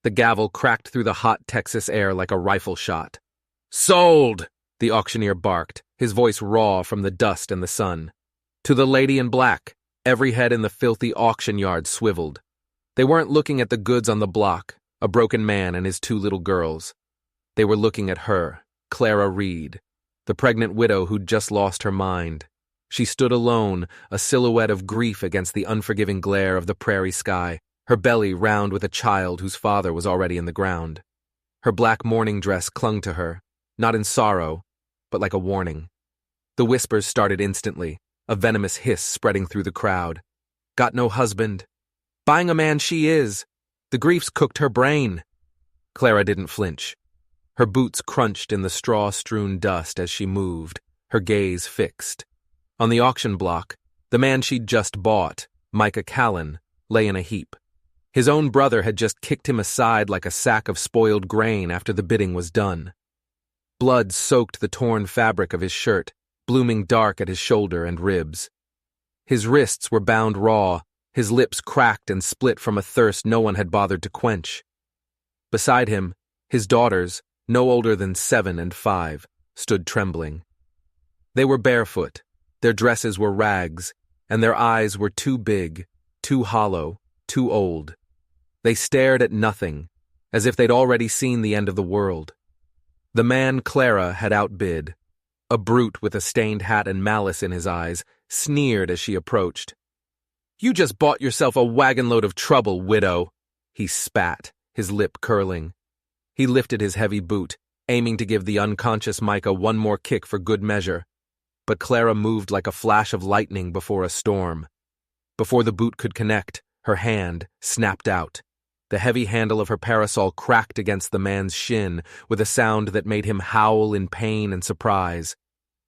The gavel cracked through the hot Texas air like a rifle shot. "Sold!" the auctioneer barked, his voice raw from the dust and the sun. To the lady in black, every head in the filthy auction yard swiveled. They weren't looking at the goods on the block, a broken man and his two little girls. They were looking at her, Clara Reed, the pregnant widow who'd just lost her mind. She stood alone, a silhouette of grief against the unforgiving glare of the prairie sky, her belly round with a child whose father was already in the ground. Her black mourning dress clung to her, not in sorrow, but like a warning. The whispers started instantly, a venomous hiss spreading through the crowd. "Got no husband. Buying a man she is. The grief's cooked her brain." Clara didn't flinch. Her boots crunched in the straw-strewn dust as she moved, her gaze fixed. On the auction block, the man she'd just bought, Micah Callan, lay in a heap. His own brother had just kicked him aside like a sack of spoiled grain after the bidding was done. Blood soaked the torn fabric of his shirt, blooming dark at his shoulder and ribs. His wrists were bound raw, his lips cracked and split from a thirst no one had bothered to quench. Beside him, his daughters, no older than 7 and 5, stood trembling. They were barefoot, their dresses were rags, and their eyes were too big, too hollow, too old. They stared at nothing, as if they'd already seen the end of the world. The man Clara had outbid, a brute with a stained hat and malice in his eyes, sneered as she approached. "You just bought yourself a wagon-load of trouble, widow," he spat, his lip curling. He lifted his heavy boot, aiming to give the unconscious Micah one more kick for good measure. But Clara moved like a flash of lightning before a storm. Before the boot could connect, her hand snapped out. The heavy handle of her parasol cracked against the man's shin with a sound that made him howl in pain and surprise.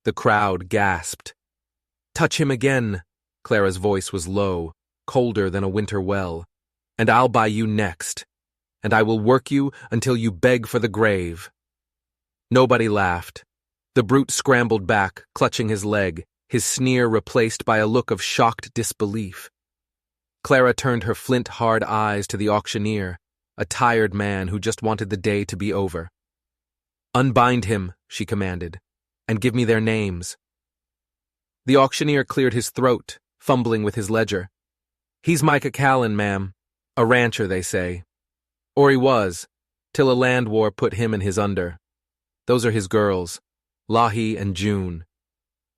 The crowd gasped. "Touch him again," Clara's voice was low, colder than a winter well. "And I'll buy you next. And I will work you until you beg for the grave." Nobody laughed. The brute scrambled back, clutching his leg, his sneer replaced by a look of shocked disbelief. Clara turned her flint-hard eyes to the auctioneer, a tired man who just wanted the day to be over. "Unbind him," she commanded, "and give me their names." The auctioneer cleared his throat, fumbling with his ledger. "He's Micah Callan, ma'am. A rancher, they say. Or he was, till a land war put him and his under. Those are his girls, Lahi and June."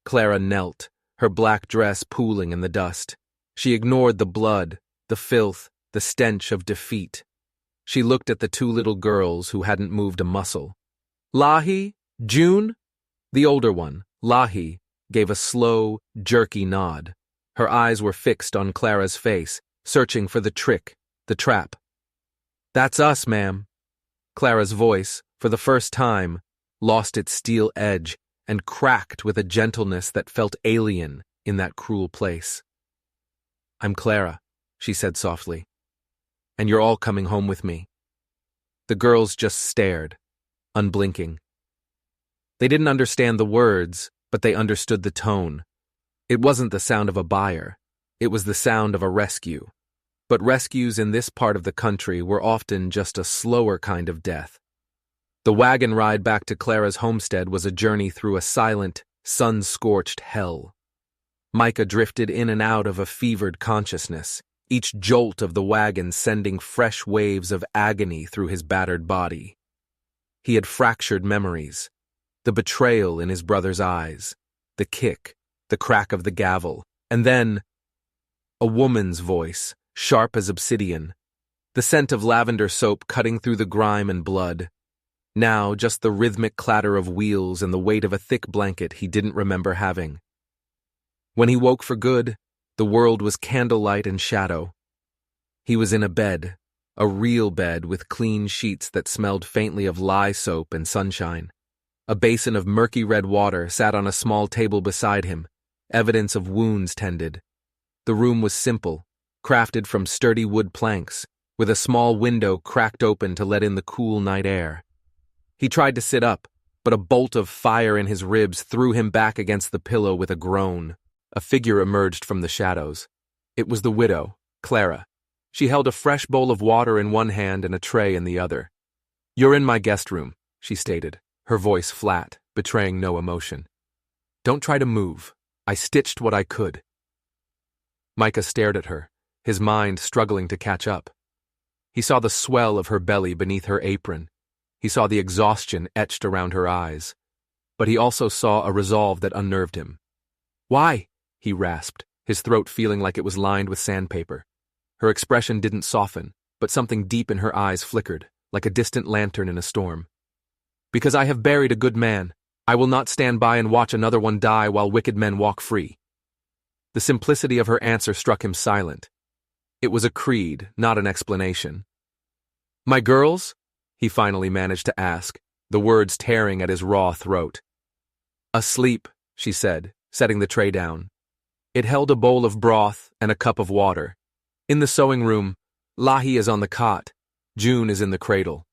Clara knelt, her black dress pooling in the dust. She ignored the blood, the filth, the stench of defeat. She looked at the two little girls who hadn't moved a muscle. "Lahi? June?" The older one, Lahi, gave a slow, jerky nod. Her eyes were fixed on Clara's face, searching for the trick, the trap. "That's us, ma'am." Clara's voice, for the first time, lost its steel edge and cracked with a gentleness that felt alien in that cruel place. "I'm Clara," she said softly, "and you're all coming home with me." The girls just stared, unblinking. They didn't understand the words, but they understood the tone. It wasn't the sound of a buyer. It was the sound of a rescue. But rescues in this part of the country were often just a slower kind of death. The wagon ride back to Clara's homestead was a journey through a silent, sun-scorched hell. Micah drifted in and out of a fevered consciousness, each jolt of the wagon sending fresh waves of agony through his battered body. He had fractured memories, the betrayal in his brother's eyes, the kick, the crack of the gavel, and then a woman's voice, sharp as obsidian, the scent of lavender soap cutting through the grime and blood. Now just the rhythmic clatter of wheels and the weight of a thick blanket he didn't remember having. When he woke for good, the world was candlelight and shadow. He was in a bed, a real bed with clean sheets that smelled faintly of lye soap and sunshine. A basin of murky red water sat on a small table beside him, evidence of wounds tended. The room was simple, crafted from sturdy wood planks, with a small window cracked open to let in the cool night air. He tried to sit up, but a bolt of fire in his ribs threw him back against the pillow with a groan. A figure emerged from the shadows. It was the widow, Clara. She held a fresh bowl of water in one hand and a tray in the other. "You're in my guest room," she stated, her voice flat, betraying no emotion. "Don't try to move. I stitched what I could." Micah stared at her, his mind struggling to catch up. He saw the swell of her belly beneath her apron. He saw the exhaustion etched around her eyes. But he also saw a resolve that unnerved him. "Why?" he rasped, his throat feeling like it was lined with sandpaper. Her expression didn't soften, but something deep in her eyes flickered, like a distant lantern in a storm. "Because I have buried a good man. I will not stand by and watch another one die while wicked men walk free." The simplicity of her answer struck him silent. It was a creed, not an explanation. "My girls?" he finally managed to ask, the words tearing at his raw throat. "Asleep," she said, setting the tray down. It held a bowl of broth and a cup of water. "In the sewing room, Lahi is on the cot. June is in the cradle."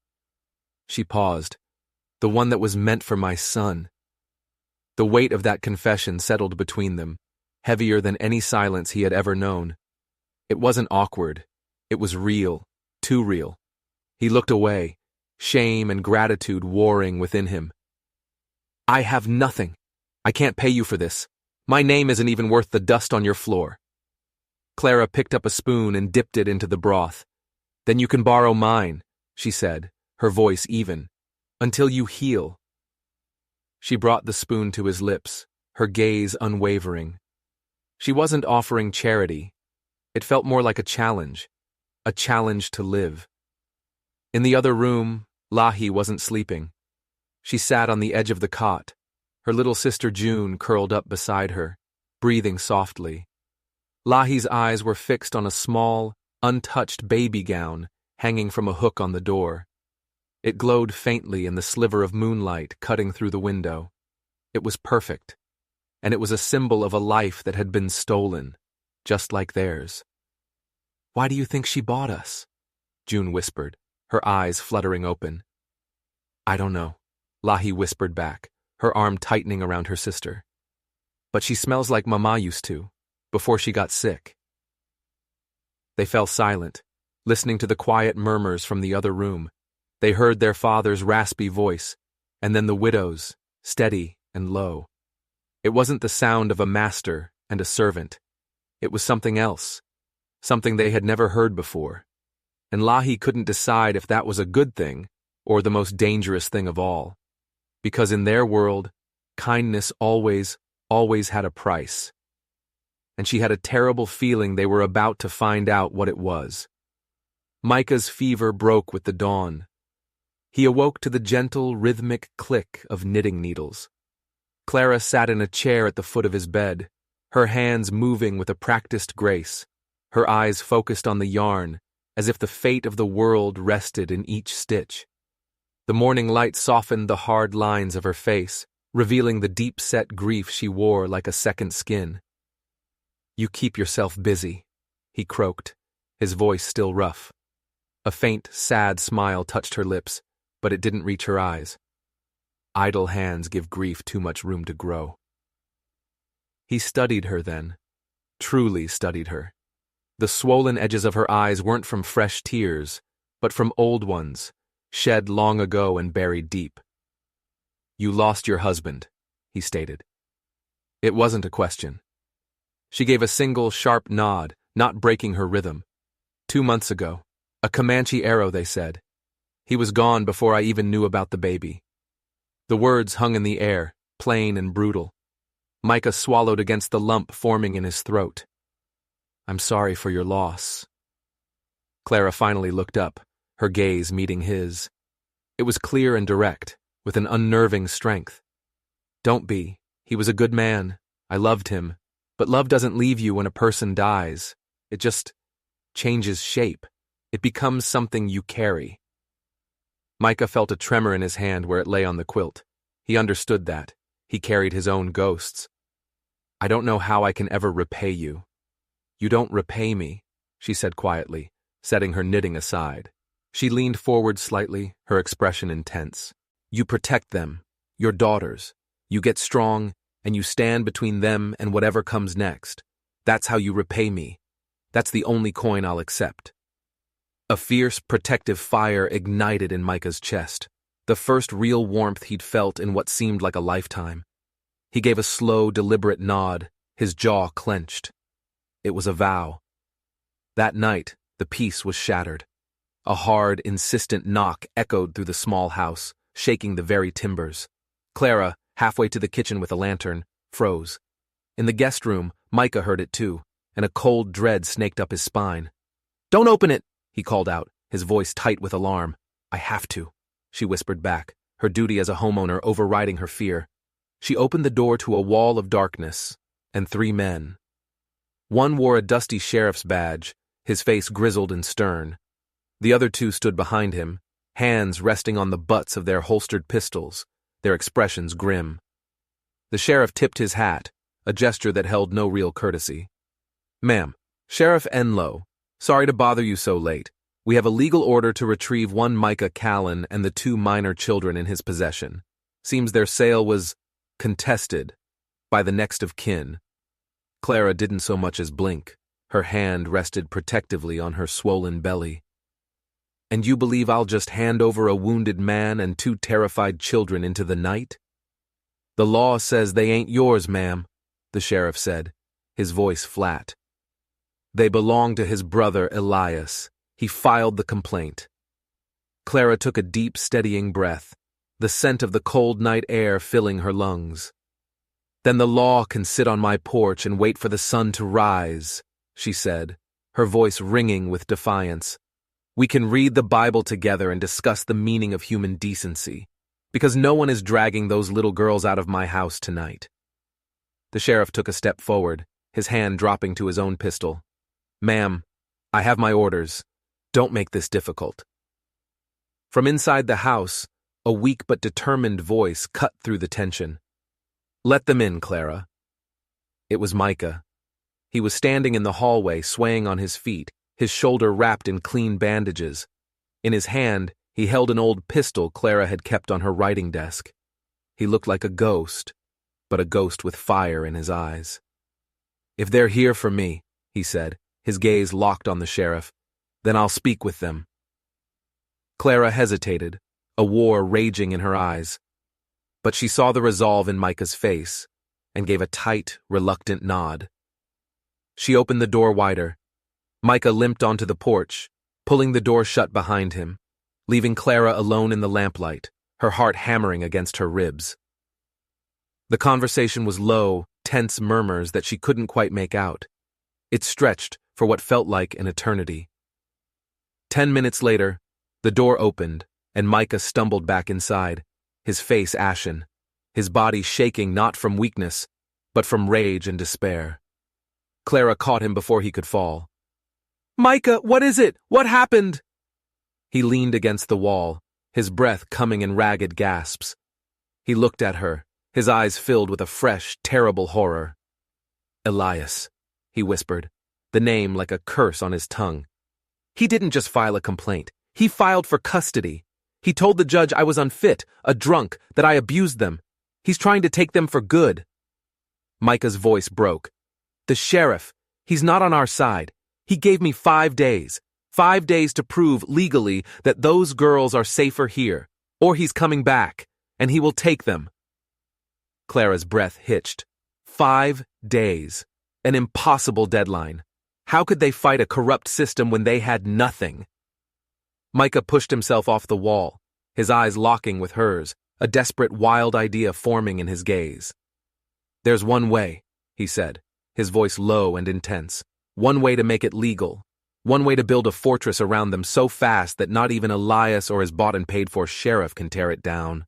She paused. The one that was meant for my son. The weight of that confession settled between them, heavier than any silence he had ever known. It wasn't awkward. It was real, too real. He looked away, shame and gratitude warring within him. "I have nothing. I can't pay you for this. My name isn't even worth the dust on your floor." Clara picked up a spoon and dipped it into the broth. "Then you can borrow mine," she said, her voice even, "until you heal." She brought the spoon to his lips, her gaze unwavering. She wasn't offering charity. It felt more like a challenge to live. In the other room, Lahi wasn't sleeping. She sat on the edge of the cot, her little sister June curled up beside her, breathing softly. Lahi's eyes were fixed on a small, untouched baby gown hanging from a hook on the door. It glowed faintly in the sliver of moonlight cutting through the window. It was perfect, and it was a symbol of a life that had been stolen, just like theirs. "Why do you think she bought us?" June whispered, her eyes fluttering open. "I don't know," Lahi whispered back, her arm tightening around her sister. "But she smells like Mama used to, before she got sick." They fell silent, listening to the quiet murmurs from the other room. They heard their father's raspy voice, and then the widow's, steady and low. It wasn't the sound of a master and a servant. It was something else, something they had never heard before. And Lahi couldn't decide if that was a good thing or the most dangerous thing of all. Because in their world, kindness always had a price. And she had a terrible feeling they were about to find out what it was. Micah's fever broke with the dawn. He awoke to the gentle, rhythmic click of knitting needles. Clara sat in a chair at the foot of his bed, her hands moving with a practiced grace, her eyes focused on the yarn, as if the fate of the world rested in each stitch. The morning light softened the hard lines of her face, revealing the deep-set grief she wore like a second skin. "You keep yourself busy," he croaked, his voice still rough. A faint, sad smile touched her lips, but it didn't reach her eyes. Idle hands give grief too much room to grow. He studied her then, truly studied her. The swollen edges of her eyes weren't from fresh tears, but from old ones, shed long ago and buried deep. "You lost your husband," he stated. It wasn't a question. She gave a single, sharp nod, not breaking her rhythm. 2 months ago. A Comanche arrow, they said. He was gone before I even knew about the baby. The words hung in the air, plain and brutal. Micah swallowed against the lump forming in his throat. "I'm sorry for your loss." Clara finally looked up, her gaze meeting his. It was clear and direct, with an unnerving strength. "Don't be. He was a good man. I loved him. But love doesn't leave you when a person dies. It just changes shape. It becomes something you carry." Micah felt a tremor in his hand where it lay on the quilt. He understood that. He carried his own ghosts. "I don't know how I can ever repay you." "You don't repay me," she said quietly, setting her knitting aside. She leaned forward slightly, her expression intense. "You protect them, your daughters. You get strong, and you stand between them and whatever comes next. That's how you repay me. That's the only coin I'll accept." A fierce, protective fire ignited in Micah's chest, the first real warmth he'd felt in what seemed like a lifetime. He gave a slow, deliberate nod, his jaw clenched. It was a vow. That night, the peace was shattered. A hard, insistent knock echoed through the small house, shaking the very timbers. Clara, halfway to the kitchen with a lantern, froze. In the guest room, Micah heard it too, and a cold dread snaked up his spine. "Don't open it!" he called out, his voice tight with alarm. "I have to," she whispered back, her duty as a homeowner overriding her fear. She opened the door to a wall of darkness, and 3 men. One wore a dusty sheriff's badge, his face grizzled and stern. The other 2 stood behind him, hands resting on the butts of their holstered pistols, their expressions grim. The sheriff tipped his hat, a gesture that held no real courtesy. "Ma'am, Sheriff Enlow, sorry to bother you so late. We have a legal order to retrieve one Micah Callan and the 2 minor children in his possession. Seems their sale was contested by the next of kin." Clara didn't so much as blink. Her hand rested protectively on her swollen belly. "And you believe I'll just hand over a wounded man and 2 terrified children into the night?" "The law says they ain't yours, ma'am," the sheriff said, his voice flat. "They belong to his brother Elias. He filed the complaint." Clara took a deep, steadying breath, the scent of the cold night air filling her lungs. "Then the law can sit on my porch and wait for the sun to rise," she said, her voice ringing with defiance. "We can read the Bible together and discuss the meaning of human decency, because no one is dragging those little girls out of my house tonight." The sheriff took a step forward, his hand dropping to his own pistol. "Ma'am, I have my orders. Don't make this difficult." From inside the house, a weak but determined voice cut through the tension. "Let them in, Clara." It was Micah. He was standing in the hallway, swaying on his feet, his shoulder wrapped in clean bandages. In his hand, he held an old pistol Clara had kept on her writing desk. He looked like a ghost, but a ghost with fire in his eyes. "If they're here for me," he said, his gaze locked on the sheriff, "then I'll speak with them." Clara hesitated, a war raging in her eyes. But she saw the resolve in Micah's face, and gave a tight, reluctant nod. She opened the door wider. Micah limped onto the porch, pulling the door shut behind him, leaving Clara alone in the lamplight, her heart hammering against her ribs. The conversation was low, tense murmurs that she couldn't quite make out. It stretched for what felt like an eternity. 10 minutes later, the door opened, and Micah stumbled back inside, his face ashen, his body shaking not from weakness, but from rage and despair. Clara caught him before he could fall. "Micah, what is it? What happened?" He leaned against the wall, his breath coming in ragged gasps. He looked at her, his eyes filled with a fresh, terrible horror. "Elias," he whispered, the name like a curse on his tongue. "He didn't just file a complaint. He filed for custody. He told the judge I was unfit, a drunk, that I abused them. He's trying to take them for good." Micah's voice broke. "The sheriff, he's not on our side. He gave me 5 days. 5 days to prove legally that those girls are safer here, or he's coming back, and he will take them." Clara's breath hitched. 5 days. An impossible deadline. How could they fight a corrupt system when they had nothing? Micah pushed himself off the wall, his eyes locking with hers, a desperate, wild idea forming in his gaze. "There's one way," he said, his voice low and intense. "One way to make it legal. One way to build a fortress around them so fast that not even Elias or his bought and paid for sheriff can tear it down."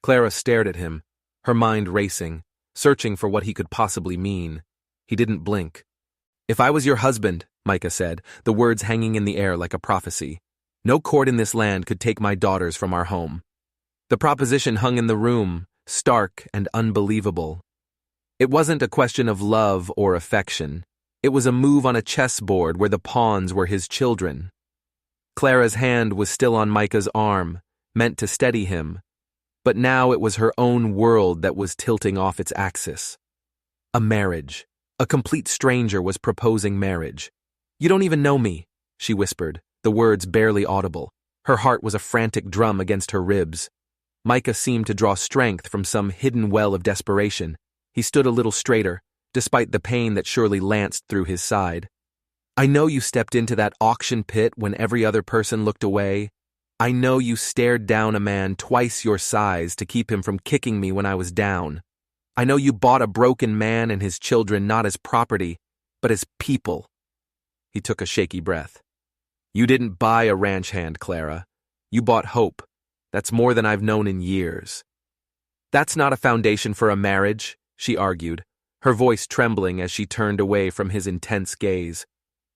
Clara stared at him, her mind racing, searching for what he could possibly mean. He didn't blink. "If I was your husband," Micah said, the words hanging in the air like a prophecy, "no court in this land could take my daughters from our home." The proposition hung in the room, stark and unbelievable. It wasn't a question of love or affection. It was a move on a chessboard where the pawns were his children. Clara's hand was still on Micah's arm, meant to steady him, but now it was her own world that was tilting off its axis. A marriage. A complete stranger was proposing marriage. "You don't even know me," she whispered, the words barely audible. Her heart was a frantic drum against her ribs. Micah seemed to draw strength from some hidden well of desperation. He stood a little straighter, despite the pain that surely lanced through his side. I know you stepped into that auction pit when every other person looked away. I know you stared down a man twice your size to keep him from kicking me when I was down. I know you bought a broken man and his children not as property, but as people. He took a shaky breath. You didn't buy a ranch hand, Clara. You bought hope. That's more than I've known in years. That's not a foundation for a marriage, she argued, her voice trembling as she turned away from his intense gaze.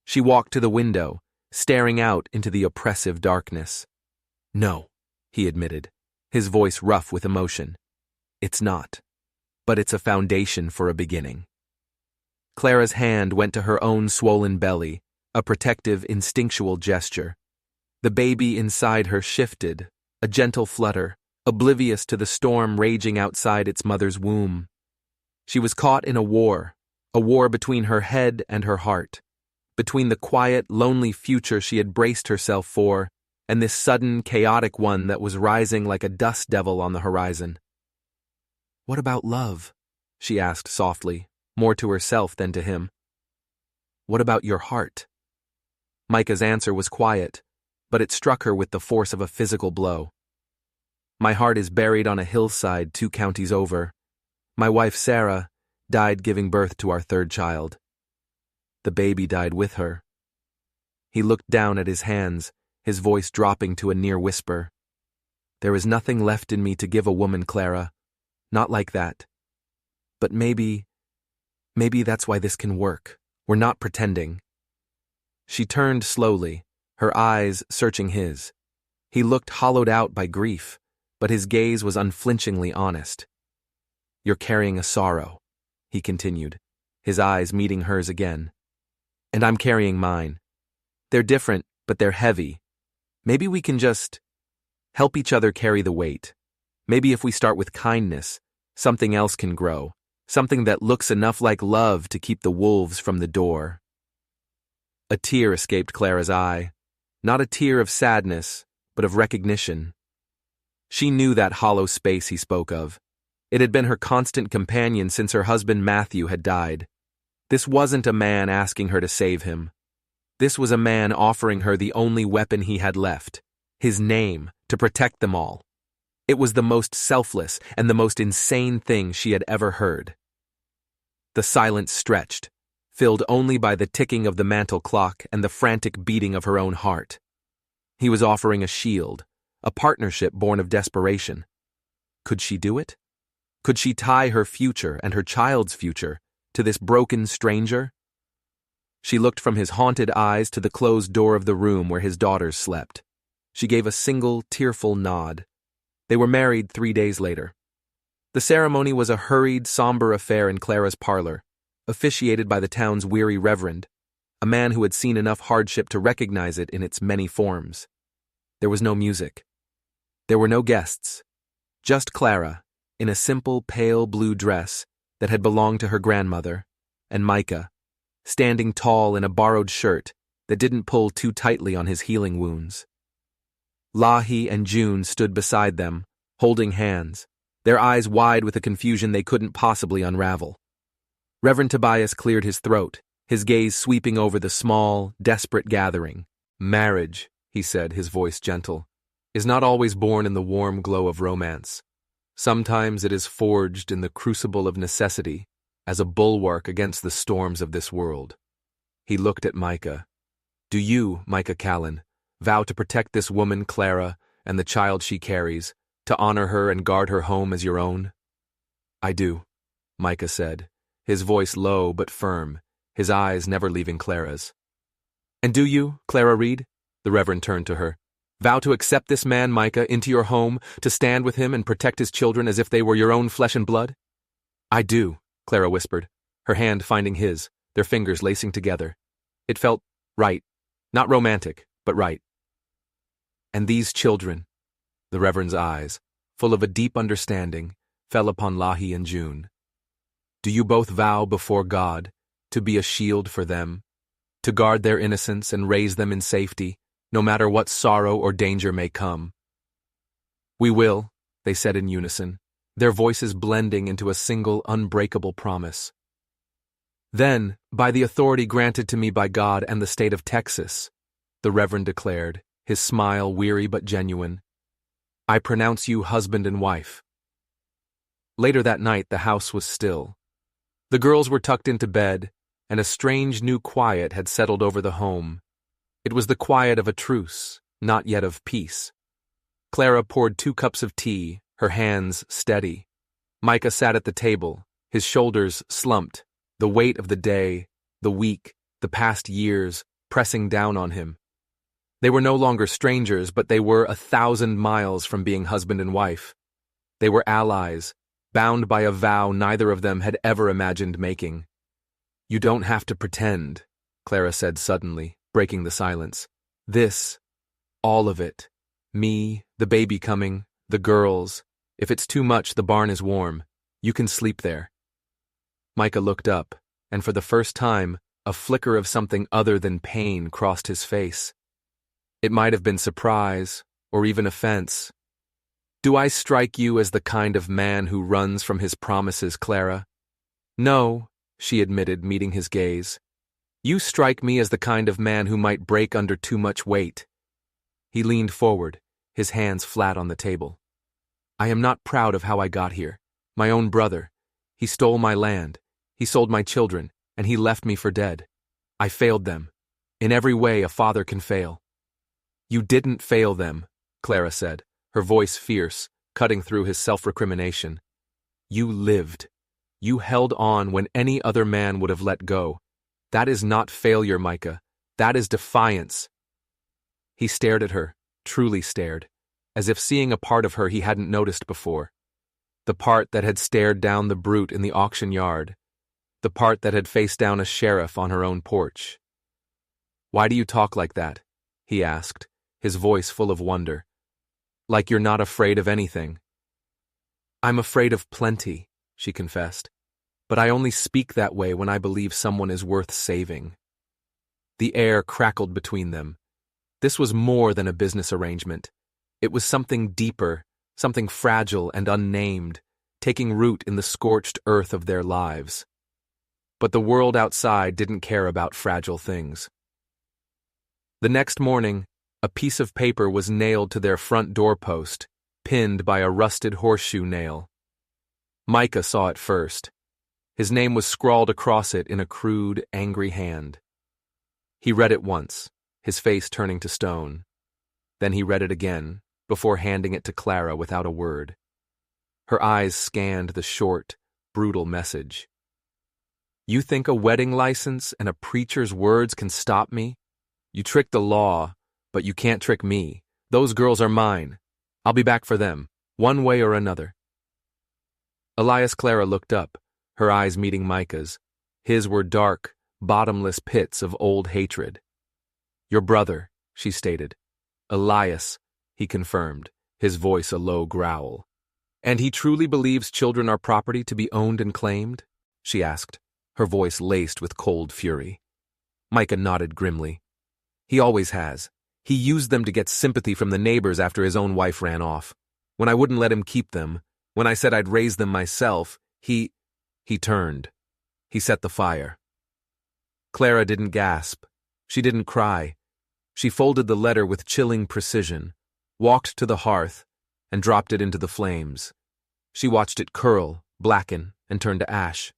She walked to the window, staring out into the oppressive darkness. No, he admitted, his voice rough with emotion. It's not. But it's a foundation for a beginning. Clara's hand went to her own swollen belly, a protective, instinctual gesture. The baby inside her shifted, a gentle flutter, oblivious to the storm raging outside its mother's womb. She was caught in a war between her head and her heart, between the quiet, lonely future she had braced herself for and this sudden, chaotic one that was rising like a dust devil on the horizon. What about love? She asked softly, more to herself than to him. What about your heart? Micah's answer was quiet, but it struck her with the force of a physical blow. My heart is buried on a hillside 2 counties over. My wife, Sarah, died giving birth to our 3rd child. The baby died with her. He looked down at his hands, his voice dropping to a near whisper. There is nothing left in me to give a woman, Clara. Not like that. But maybe that's why this can work. We're not pretending. She turned slowly, her eyes searching his. He looked hollowed out by grief, but his gaze was unflinchingly honest. You're carrying a sorrow, he continued, his eyes meeting hers again. And I'm carrying mine. They're different, but they're heavy. Maybe we can just help each other carry the weight. Maybe if we start with kindness, something else can grow, something that looks enough like love to keep the wolves from the door. A tear escaped Clara's eye, not a tear of sadness, but of recognition. She knew that hollow space he spoke of. It had been her constant companion since her husband Matthew had died. This wasn't a man asking her to save him. This was a man offering her the only weapon he had left, his name, to protect them all. It was the most selfless and the most insane thing she had ever heard. The silence stretched, filled only by the ticking of the mantel clock and the frantic beating of her own heart. He was offering a shield, a partnership born of desperation. Could she do it? Could she tie her future and her child's future to this broken stranger? She looked from his haunted eyes to the closed door of the room where his daughters slept. She gave a single, tearful nod. They were married 3 days later. The ceremony was a hurried, somber affair in Clara's parlor, officiated by the town's weary reverend, a man who had seen enough hardship to recognize it in its many forms. There was no music. There were no guests. Just Clara, in a simple, pale blue dress that had belonged to her grandmother, and Micah, standing tall in a borrowed shirt that didn't pull too tightly on his healing wounds. Lahi and June stood beside them, holding hands, their eyes wide with a confusion they couldn't possibly unravel. Reverend Tobias cleared his throat, his gaze sweeping over the small, desperate gathering. Marriage, he said, his voice gentle, is not always born in the warm glow of romance. Sometimes it is forged in the crucible of necessity, as a bulwark against the storms of this world. He looked at Micah. Do you, Micah Callan, vow to protect this woman, Clara, and the child she carries, to honor her and guard her home as your own? I do, Micah said, his voice low but firm, his eyes never leaving Clara's. And do you, Clara Reed? The Reverend turned to her. Vow to accept this man, Micah, into your home, to stand with him and protect his children as if they were your own flesh and blood? I do, Clara whispered, her hand finding his, their fingers lacing together. It felt right, not romantic, but right. And these children, the Reverend's eyes, full of a deep understanding, fell upon Lahi and June. Do you both vow before God to be a shield for them, to guard their innocence and raise them in safety, no matter what sorrow or danger may come. We will, they said in unison, their voices blending into a single unbreakable promise. Then, by the authority granted to me by God and the state of Texas, the Reverend declared, his smile weary but genuine, I pronounce you husband and wife. Later that night, the house was still. The girls were tucked into bed, and a strange new quiet had settled over the home. It was the quiet of a truce, not yet of peace. Clara poured 2 cups of tea, her hands steady. Micah sat at the table, his shoulders slumped, the weight of the day, the week, the past years, pressing down on him. They were no longer strangers, but they were 1,000 miles from being husband and wife. They were allies, bound by a vow neither of them had ever imagined making. You don't have to pretend, Clara said suddenly, breaking the silence. This, all of it, me, the baby coming, the girls, if it's too much, the barn is warm. You can sleep there. Micah looked up, and for the first time, a flicker of something other than pain crossed his face. It might have been surprise, or even offense. Do I strike you as the kind of man who runs from his promises, Clara? No, she admitted, meeting his gaze. You strike me as the kind of man who might break under too much weight. He leaned forward, his hands flat on the table. I am not proud of how I got here. My own brother. He stole my land. He sold my children, and he left me for dead. I failed them. In every way a father can fail. You didn't fail them, Clara said, her voice fierce, cutting through his self-recrimination. You lived. You held on when any other man would have let go. That is not failure, Micah. That is defiance. He stared at her, truly stared, as if seeing a part of her he hadn't noticed before. The part that had stared down the brute in the auction yard. The part that had faced down a sheriff on her own porch. Why do you talk like that? He asked, his voice full of wonder. Like you're not afraid of anything. I'm afraid of plenty, she confessed. But I only speak that way when I believe someone is worth saving. The air crackled between them. This was more than a business arrangement. It was something deeper, something fragile and unnamed, taking root in the scorched earth of their lives. But the world outside didn't care about fragile things. The next morning, a piece of paper was nailed to their front doorpost, pinned by a rusted horseshoe nail. Micah saw it first. His name was scrawled across it in a crude, angry hand. He read it once, his face turning to stone. Then he read it again, before handing it to Clara without a word. Her eyes scanned the short, brutal message. You think a wedding license and a preacher's words can stop me? You trick the law, but you can't trick me. Those girls are mine. I'll be back for them, one way or another. Elias Clara looked up, her eyes meeting Micah's. His were dark, bottomless pits of old hatred. Your brother, she stated. Elias, he confirmed, his voice a low growl. And he truly believes children are property to be owned and claimed? She asked, her voice laced with cold fury. Micah nodded grimly. He always has. He used them to get sympathy from the neighbors after his own wife ran off. When I wouldn't let him keep them, when I said I'd raise them myself, he turned. He set the fire. Clara didn't gasp. She didn't cry. She folded the letter with chilling precision, walked to the hearth, and dropped it into the flames. She watched it curl, blacken, and turn to ash.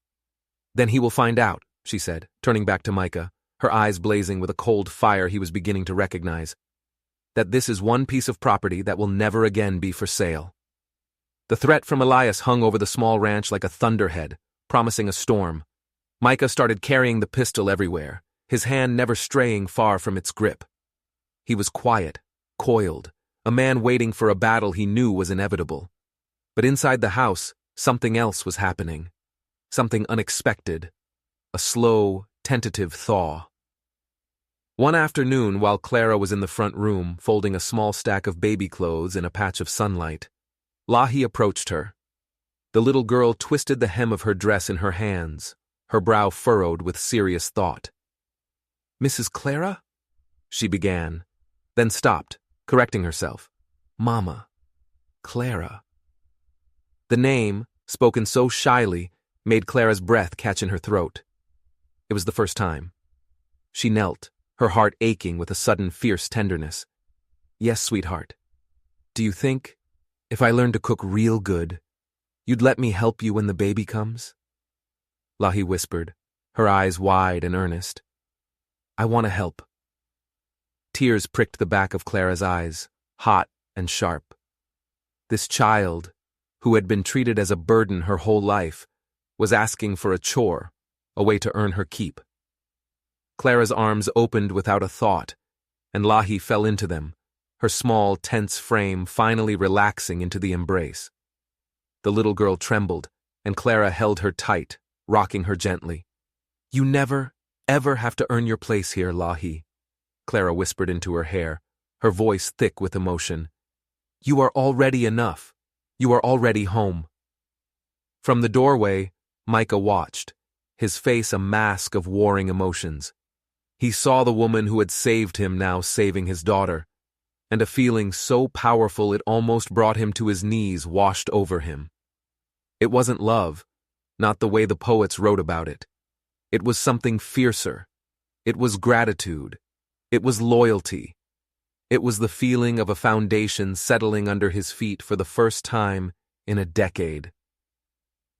Then he will find out, she said, turning back to Micah, her eyes blazing with a cold fire he was beginning to recognize, that this is one piece of property that will never again be for sale. The threat from Elias hung over the small ranch like a thunderhead, promising a storm. Micah started carrying the pistol everywhere, his hand never straying far from its grip. He was quiet, coiled, a man waiting for a battle he knew was inevitable. But inside the house, something else was happening. Something unexpected. A slow, tentative thaw. One afternoon, while Clara was in the front room, folding a small stack of baby clothes in a patch of sunlight, Lahi approached her. The little girl twisted the hem of her dress in her hands, her brow furrowed with serious thought. Mrs. Clara? She began. then stopped, correcting herself. Mama. Clara. The name, spoken so shyly, made Clara's breath catch in her throat. It was the first time. She knelt, her heart aching with a sudden fierce tenderness. Yes, sweetheart. Do you think, if I learned to cook real good, you'd let me help you when the baby comes? Lahi whispered, her eyes wide and earnest. I want to help. Tears pricked the back of Clara's eyes, hot and sharp. This child, who had been treated as a burden her whole life, was asking for a chore, a way to earn her keep. Clara's arms opened without a thought, and Lahi fell into them, her small, tense frame finally relaxing into the embrace. The little girl trembled, and Clara held her tight, rocking her gently. You never, ever have to earn your place here, Lahi, Clara whispered into her hair, her voice thick with emotion. You are already enough. You are already home. From the doorway, Micah watched, his face a mask of warring emotions. He saw the woman who had saved him now saving his daughter, and a feeling so powerful it almost brought him to his knees washed over him. It wasn't love, not the way the poets wrote about it. It was something fiercer. It was gratitude. It was loyalty. It was the feeling of a foundation settling under his feet for the first time in a decade.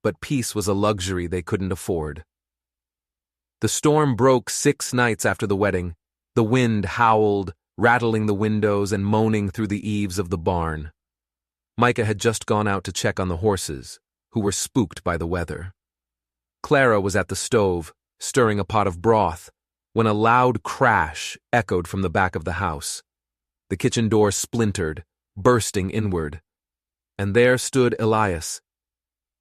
But peace was a luxury they couldn't afford. The storm broke 6 nights after the wedding. The wind howled, rattling the windows and moaning through the eaves of the barn. Micah had just gone out to check on the horses, who were spooked by the weather. Clara was at the stove, stirring a pot of broth, when a loud crash echoed from the back of the house. The kitchen door splintered, bursting inward. And there stood Elias.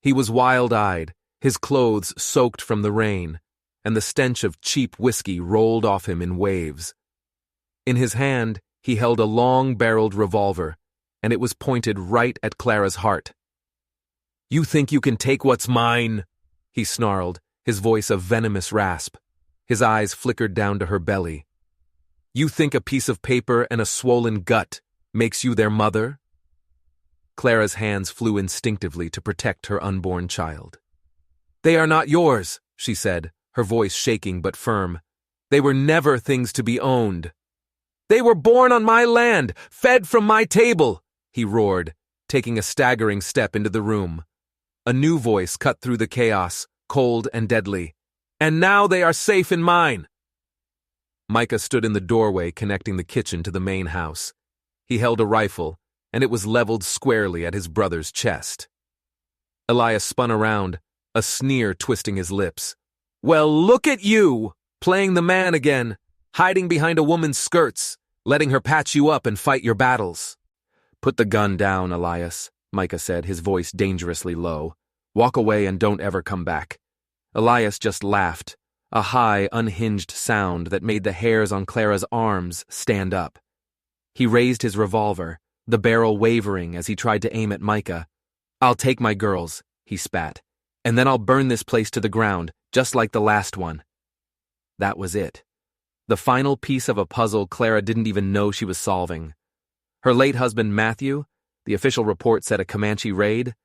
He was wild-eyed, his clothes soaked from the rain, and the stench of cheap whiskey rolled off him in waves. In his hand, he held a long-barreled revolver, and it was pointed right at Clara's heart. You think you can take what's mine? He snarled, his voice a venomous rasp. His eyes flickered down to her belly. You think a piece of paper and a swollen gut makes you their mother? Clara's hands flew instinctively to protect her unborn child. They are not yours, she said, her voice shaking but firm. They were never things to be owned. They were born on my land, fed from my table, he roared, taking a staggering step into the room. A new voice cut through the chaos, cold and deadly. And now they are safe in mine. Micah stood in the doorway connecting the kitchen to the main house. He held a rifle, and it was leveled squarely at his brother's chest. Elias spun around, a sneer twisting his lips. Well, look at you, playing the man again, hiding behind a woman's skirts, letting her patch you up and fight your battles. Put the gun down, Elias, Micah said, his voice dangerously low. Walk away and don't ever come back. Elias just laughed, a high, unhinged sound that made the hairs on Clara's arms stand up. He raised his revolver, the barrel wavering as he tried to aim at Micah. I'll take my girls, he spat, and then I'll burn this place to the ground, just like the last one. That was it. The final piece of a puzzle Clara didn't even know she was solving. Her late husband, Matthew, the official report said a Comanche raid,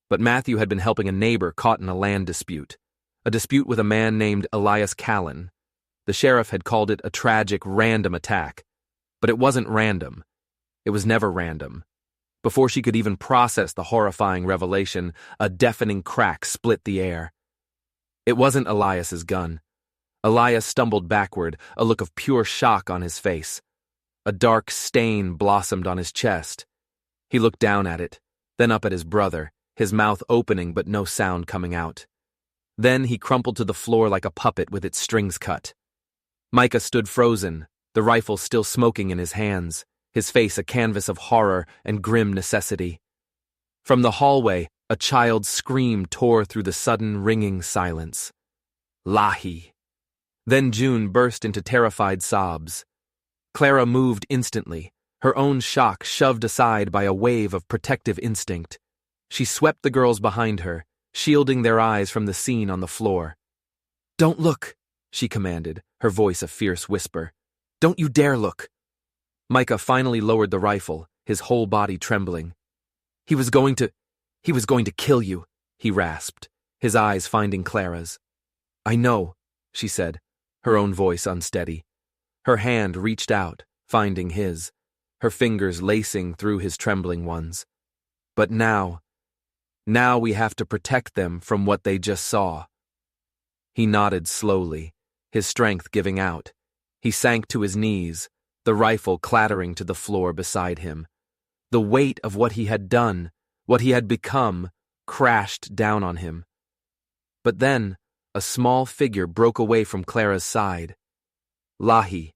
but Matthew had been helping a neighbor caught in a land dispute. A dispute with a man named Elias Callan. The sheriff had called it a tragic, random attack. But it wasn't random. It was never random. Before she could even process the horrifying revelation, a deafening crack split the air. It wasn't Elias's gun. Elias stumbled backward, a look of pure shock on his face. A dark stain blossomed on his chest. He looked down at it, then up at his brother, his mouth opening but no sound coming out. Then he crumpled to the floor like a puppet with its strings cut. Micah stood frozen, the rifle still smoking in his hands, his face a canvas of horror and grim necessity. From the hallway, a child's scream tore through the sudden, ringing silence. Lahi. Then June burst into terrified sobs. Clara moved instantly, her own shock shoved aside by a wave of protective instinct. She swept the girls behind her, shielding their eyes from the scene on the floor. Don't look, she commanded, her voice a fierce whisper. Don't you dare look. Micah finally lowered the rifle, his whole body trembling. He was going to kill you, he rasped, his eyes finding Clara's. I know, she said, her own voice unsteady. Her hand reached out, finding his, her fingers lacing through his trembling ones. But now we have to protect them from what they just saw. He nodded slowly, his strength giving out. He sank to his knees, the rifle clattering to the floor beside him. The weight of what he had done, what he had become, crashed down on him. But then, a small figure broke away from Clara's side. Lahi.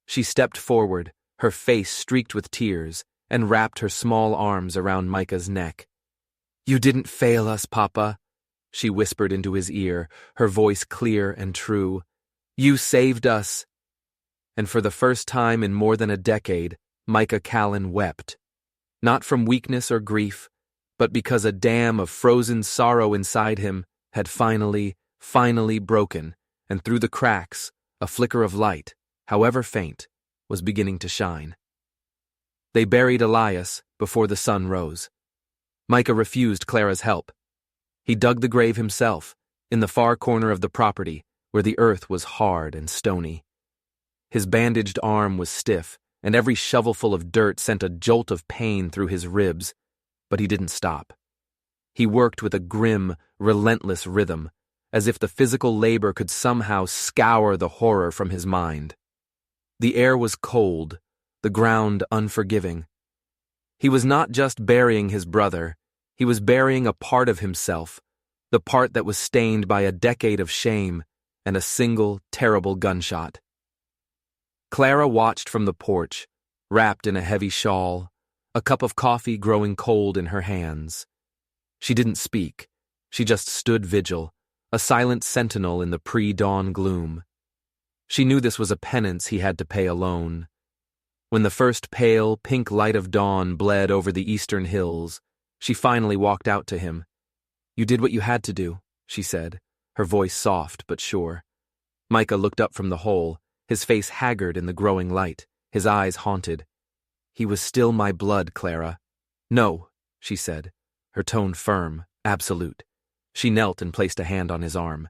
She stepped forward, her face streaked with tears, and wrapped her small arms around Micah's neck. You didn't fail us, Papa, she whispered into his ear, her voice clear and true. You saved us. And for the first time in more than a decade, Micah Callan wept. Not from weakness or grief, but because a dam of frozen sorrow inside him had finally broken, and through the cracks, a flicker of light, however faint, was beginning to shine. They buried Elias before the sun rose. Micah refused Clara's help. He dug the grave himself, in the far corner of the property, where the earth was hard and stony. His bandaged arm was stiff, and every shovelful of dirt sent a jolt of pain through his ribs, but he didn't stop. He worked with a grim, relentless rhythm, as if the physical labor could somehow scour the horror from his mind. The air was cold, the ground unforgiving. He was not just burying his brother, he was burying a part of himself, the part that was stained by a decade of shame and a single, terrible gunshot. Clara watched from the porch, wrapped in a heavy shawl, a cup of coffee growing cold in her hands. She didn't speak, she just stood vigil, a silent sentinel in the pre-dawn gloom. She knew this was a penance he had to pay alone. When the first pale, pink light of dawn bled over the eastern hills, she finally walked out to him. You did what you had to do, she said, her voice soft but sure. Micah looked up from the hole, his face haggard in the growing light, his eyes haunted. He was still my blood, Clara. No, she said, her tone firm, absolute. She knelt and placed a hand on his arm.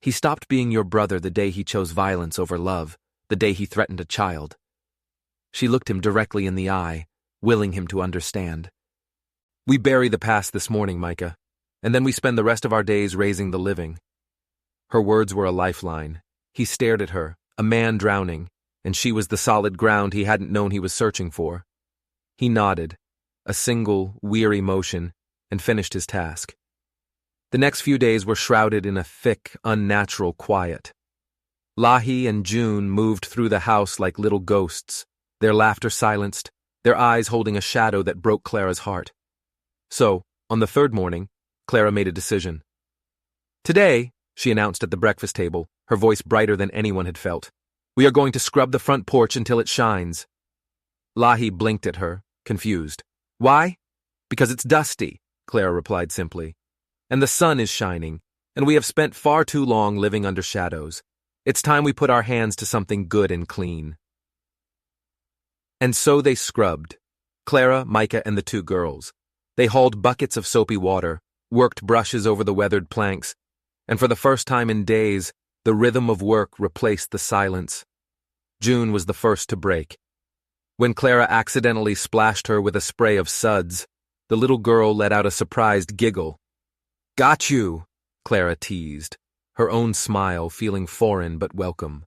He stopped being your brother the day he chose violence over love, the day he threatened a child. She looked him directly in the eye, willing him to understand. We bury the past this morning, Micah, and then we spend the rest of our days raising the living. Her words were a lifeline. He stared at her, a man drowning, and she was the solid ground he hadn't known he was searching for. He nodded, a single, weary motion, and finished his task. The next few days were shrouded in a thick, unnatural quiet. Lahi and June moved through the house like little ghosts, their laughter silenced, their eyes holding a shadow that broke Clara's heart. So, on the third morning, Clara made a decision. Today, she announced at the breakfast table, her voice brighter than anyone had felt, we are going to scrub the front porch until it shines. Lahi blinked at her, confused. Why? Because it's dusty, Clara replied simply. And the sun is shining, and we have spent far too long living under shadows. It's time we put our hands to something good and clean. And so they scrubbed. Clara, Micah, and the two girls. They hauled buckets of soapy water, worked brushes over the weathered planks, and for the first time in days, the rhythm of work replaced the silence. June was the first to break. When Clara accidentally splashed her with a spray of suds, the little girl let out a surprised giggle. Got you, Clara teased, her own smile feeling foreign but welcome.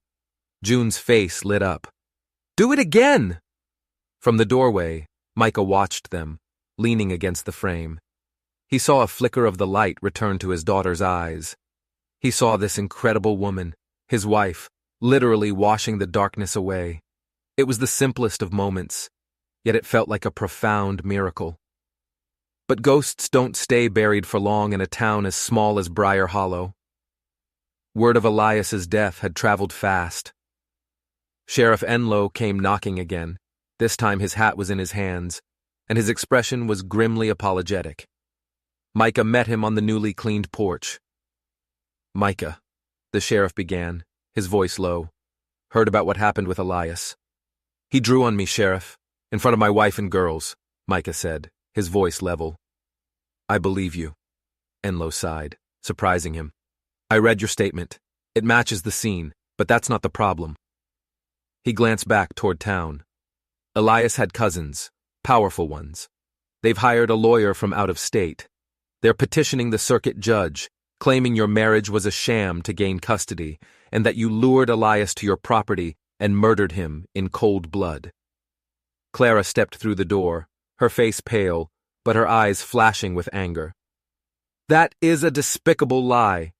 June's face lit up. Do it again! From the doorway, Micah watched them, leaning against the frame. He saw a flicker of the light return to his daughter's eyes. He saw this incredible woman, his wife, literally washing the darkness away. It was the simplest of moments, yet it felt like a profound miracle. But ghosts don't stay buried for long in a town as small as Briar Hollow. Word of Elias's death had traveled fast. Sheriff Enloe came knocking again. This time his hat was in his hands, and his expression was grimly apologetic. Micah met him on the newly cleaned porch. Micah, the sheriff began, his voice low, heard about what happened with Elias. He drew on me, Sheriff, in front of my wife and girls, Micah said, his voice level. I believe you. Enloe sighed, surprising him. I read your statement. It matches the scene, but that's not the problem. He glanced back toward town. Elias had cousins, powerful ones. They've hired a lawyer from out of state. They're petitioning the circuit judge, claiming your marriage was a sham to gain custody, and that you lured Elias to your property and murdered him in cold blood. Clara stepped through the door, her face pale, but her eyes flashing with anger. That is a despicable lie.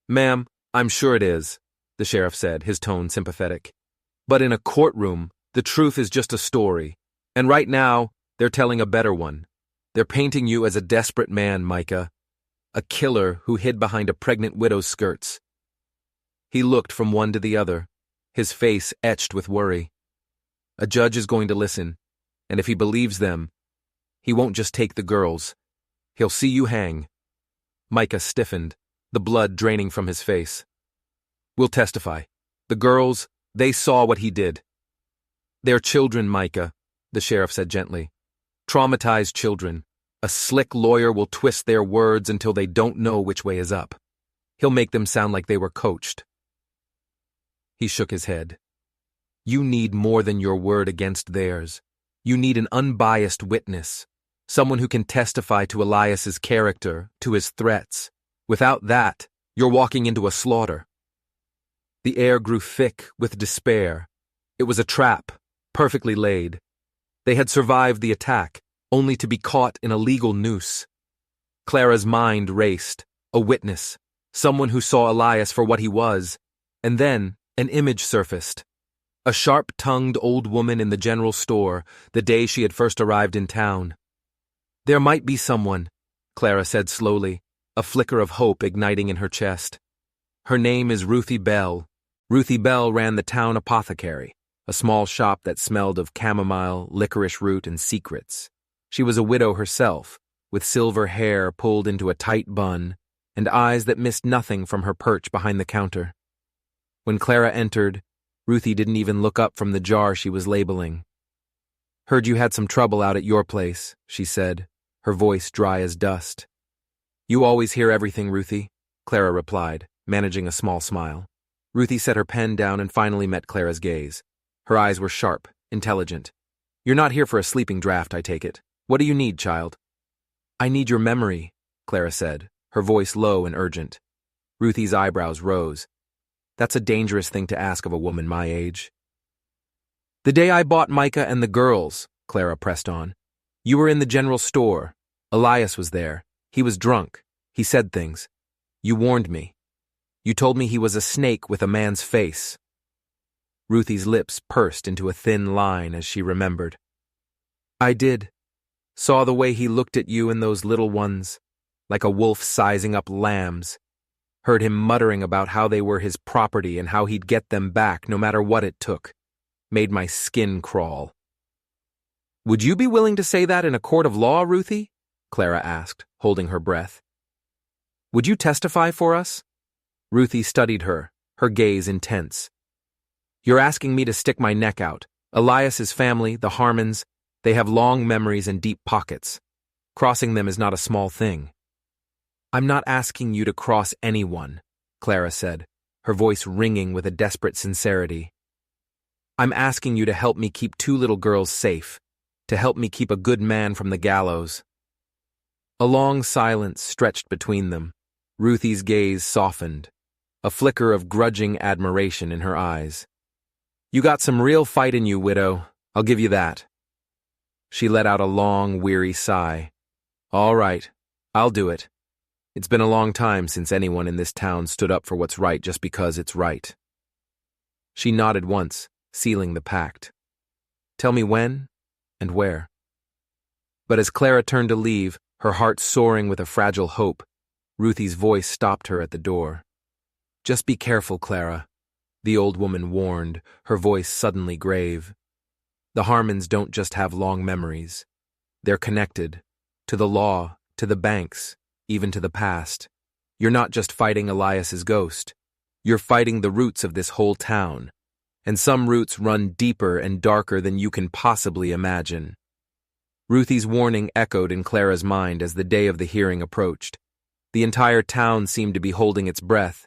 Ma'am, I'm sure it is, the sheriff said, his tone sympathetic. But in a courtroom, the truth is just a story, and right now, they're telling a better one. They're painting you as a desperate man, Micah, a killer who hid behind a pregnant widow's skirts. He looked from one to the other, his face etched with worry. A judge is going to listen, and if he believes them, he won't just take the girls. He'll see you hang. Micah stiffened, the blood draining from his face. We'll testify. The girls, they saw what he did. They're children, Micah, the sheriff said gently. Traumatized children. A slick lawyer will twist their words until they don't know which way is up. He'll make them sound like they were coached. He shook his head. You need more than your word against theirs. You need an unbiased witness, someone who can testify to Elias's character, to his threats. Without that, you're walking into a slaughter. The air grew thick with despair. It was a trap, perfectly laid. They had survived the attack, only to be caught in a legal noose. Clara's mind raced. A witness, someone who saw Elias for what he was, and then an image surfaced. A sharp-tongued old woman in the general store, the day she had first arrived in town. There might be someone, Clara said slowly, a flicker of hope igniting in her chest. Her name is Ruthie Bell. Ruthie Bell ran the town apothecary, a small shop that smelled of chamomile, licorice root, and secrets. She was a widow herself, with silver hair pulled into a tight bun, and eyes that missed nothing from her perch behind the counter. When Clara entered, Ruthie didn't even look up from the jar she was labeling. Heard you had some trouble out at your place, she said, her voice dry as dust. You always hear everything, Ruthie, Clara replied, managing a small smile. Ruthie set her pen down and finally met Clara's gaze. Her eyes were sharp, intelligent. You're not here for a sleeping draft, I take it. What do you need, child? I need your memory, Clara said, her voice low and urgent. Ruthie's eyebrows rose. That's a dangerous thing to ask of a woman my age. The day I bought Micah and the girls, Clara pressed on. You were in the general store. Elias was there. He was drunk. He said things. You warned me. You told me he was a snake with a man's face. Ruthie's lips pursed into a thin line as she remembered. I did. Saw the way he looked at you and those little ones, like a wolf sizing up lambs. Heard him muttering about how they were his property and how he'd get them back no matter what it took. Made my skin crawl. Would you be willing to say that in a court of law, Ruthie? Clara asked, holding her breath. Would you testify for us? Ruthie studied her, her gaze intense. You're asking me to stick my neck out. Elias's family, the Harmons, they have long memories and deep pockets. Crossing them is not a small thing. I'm not asking you to cross anyone, Clara said, her voice ringing with a desperate sincerity. I'm asking you to help me keep two little girls safe, to help me keep a good man from the gallows. A long silence stretched between them. Ruthie's gaze softened, a flicker of grudging admiration in her eyes. You got some real fight in you, widow. I'll give you that. She let out a long, weary sigh. All right, I'll do it. It's been a long time since anyone in this town stood up for what's right just because it's right. She nodded once, sealing the pact. Tell me when and where. But as Clara turned to leave, her heart soaring with a fragile hope, Ruthie's voice stopped her at the door. Just be careful, Clara, the old woman warned, her voice suddenly grave. The Harmons don't just have long memories. They're connected, to the law, to the banks, even to the past. You're not just fighting Elias's ghost. You're fighting the roots of this whole town. and some roots run deeper and darker than you can possibly imagine. Ruthie's warning echoed in Clara's mind as the day of the hearing approached. The entire town seemed to be holding its breath.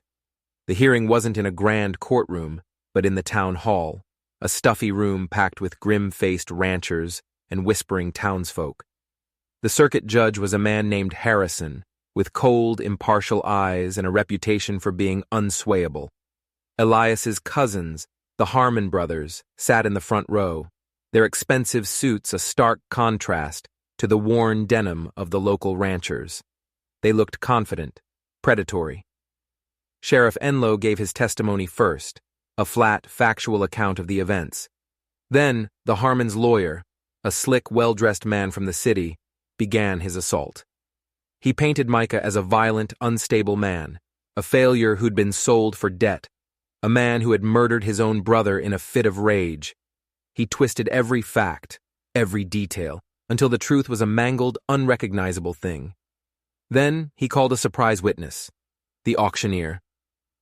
The hearing wasn't in a grand courtroom, but in the town hall, a stuffy room packed with grim-faced ranchers and whispering townsfolk. The circuit judge was a man named Harrison, with cold, impartial eyes and a reputation for being unswayable. Elias's cousins, the Harmon brothers, sat in the front row, their expensive suits a stark contrast to the worn denim of the local ranchers. They looked confident, predatory. Sheriff Enlow gave his testimony first, a flat, factual account of the events. Then, the Harmon's lawyer, a slick, well-dressed man from the city, began his assault. He painted Micah as a violent, unstable man, a failure who'd been sold for debt, a man who had murdered his own brother in a fit of rage. He twisted every fact, every detail, until the truth was a mangled, unrecognizable thing. Then he called a surprise witness, the auctioneer.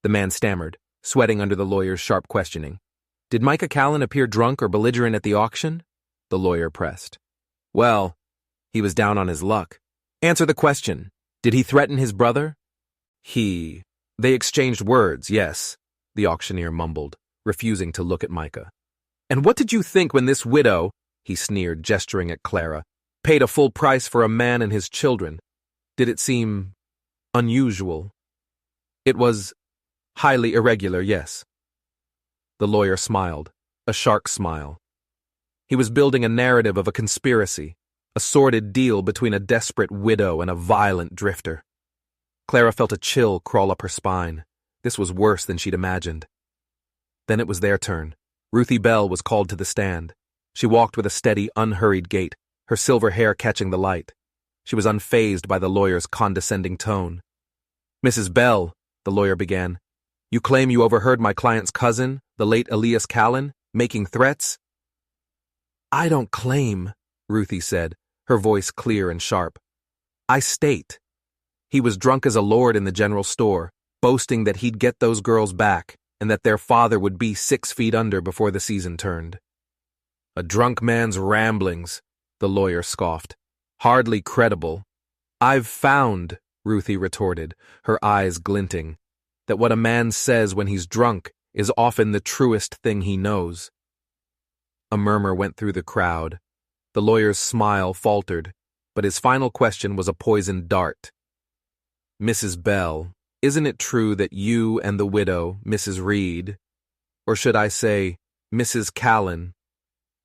The man stammered, sweating under the lawyer's sharp questioning. "Did Micah Callan appear drunk or belligerent at the auction?" The lawyer pressed. "Well, he was down on his luck. Answer the question. Did he threaten his brother?" They exchanged words, yes," the auctioneer mumbled, refusing to look at Micah. "And what did you think when this widow," he sneered, gesturing at Clara, "paid a full price for a man and his children? Did it seem unusual?" "It was highly irregular, yes." The lawyer smiled, a shark smile. He was building a narrative of a conspiracy, a sordid deal between a desperate widow and a violent drifter. Clara felt a chill crawl up her spine. This was worse than she'd imagined. Then it was their turn. Ruthie Bell was called to the stand. She walked with a steady, unhurried gait, her silver hair catching the light. She was unfazed by the lawyer's condescending tone. "Mrs. Bell," the lawyer began, "you claim you overheard my client's cousin, the late Elias Callan, making threats?" "I don't claim," Ruthie said, her voice clear and sharp. "I state. He was drunk as a lord in the general store, boasting that he'd get those girls back and that their father would be 6 feet under before the season turned." "A drunk man's ramblings," the lawyer scoffed. "Hardly credible." "I've found," Ruthie retorted, her eyes glinting, "that what a man says when he's drunk is often the truest thing he knows." A murmur went through the crowd. The lawyer's smile faltered, but his final question was a poisoned dart. "Mrs. Bell, isn't it true that you and the widow, Mrs. Reed, or should I say, Mrs. Callan,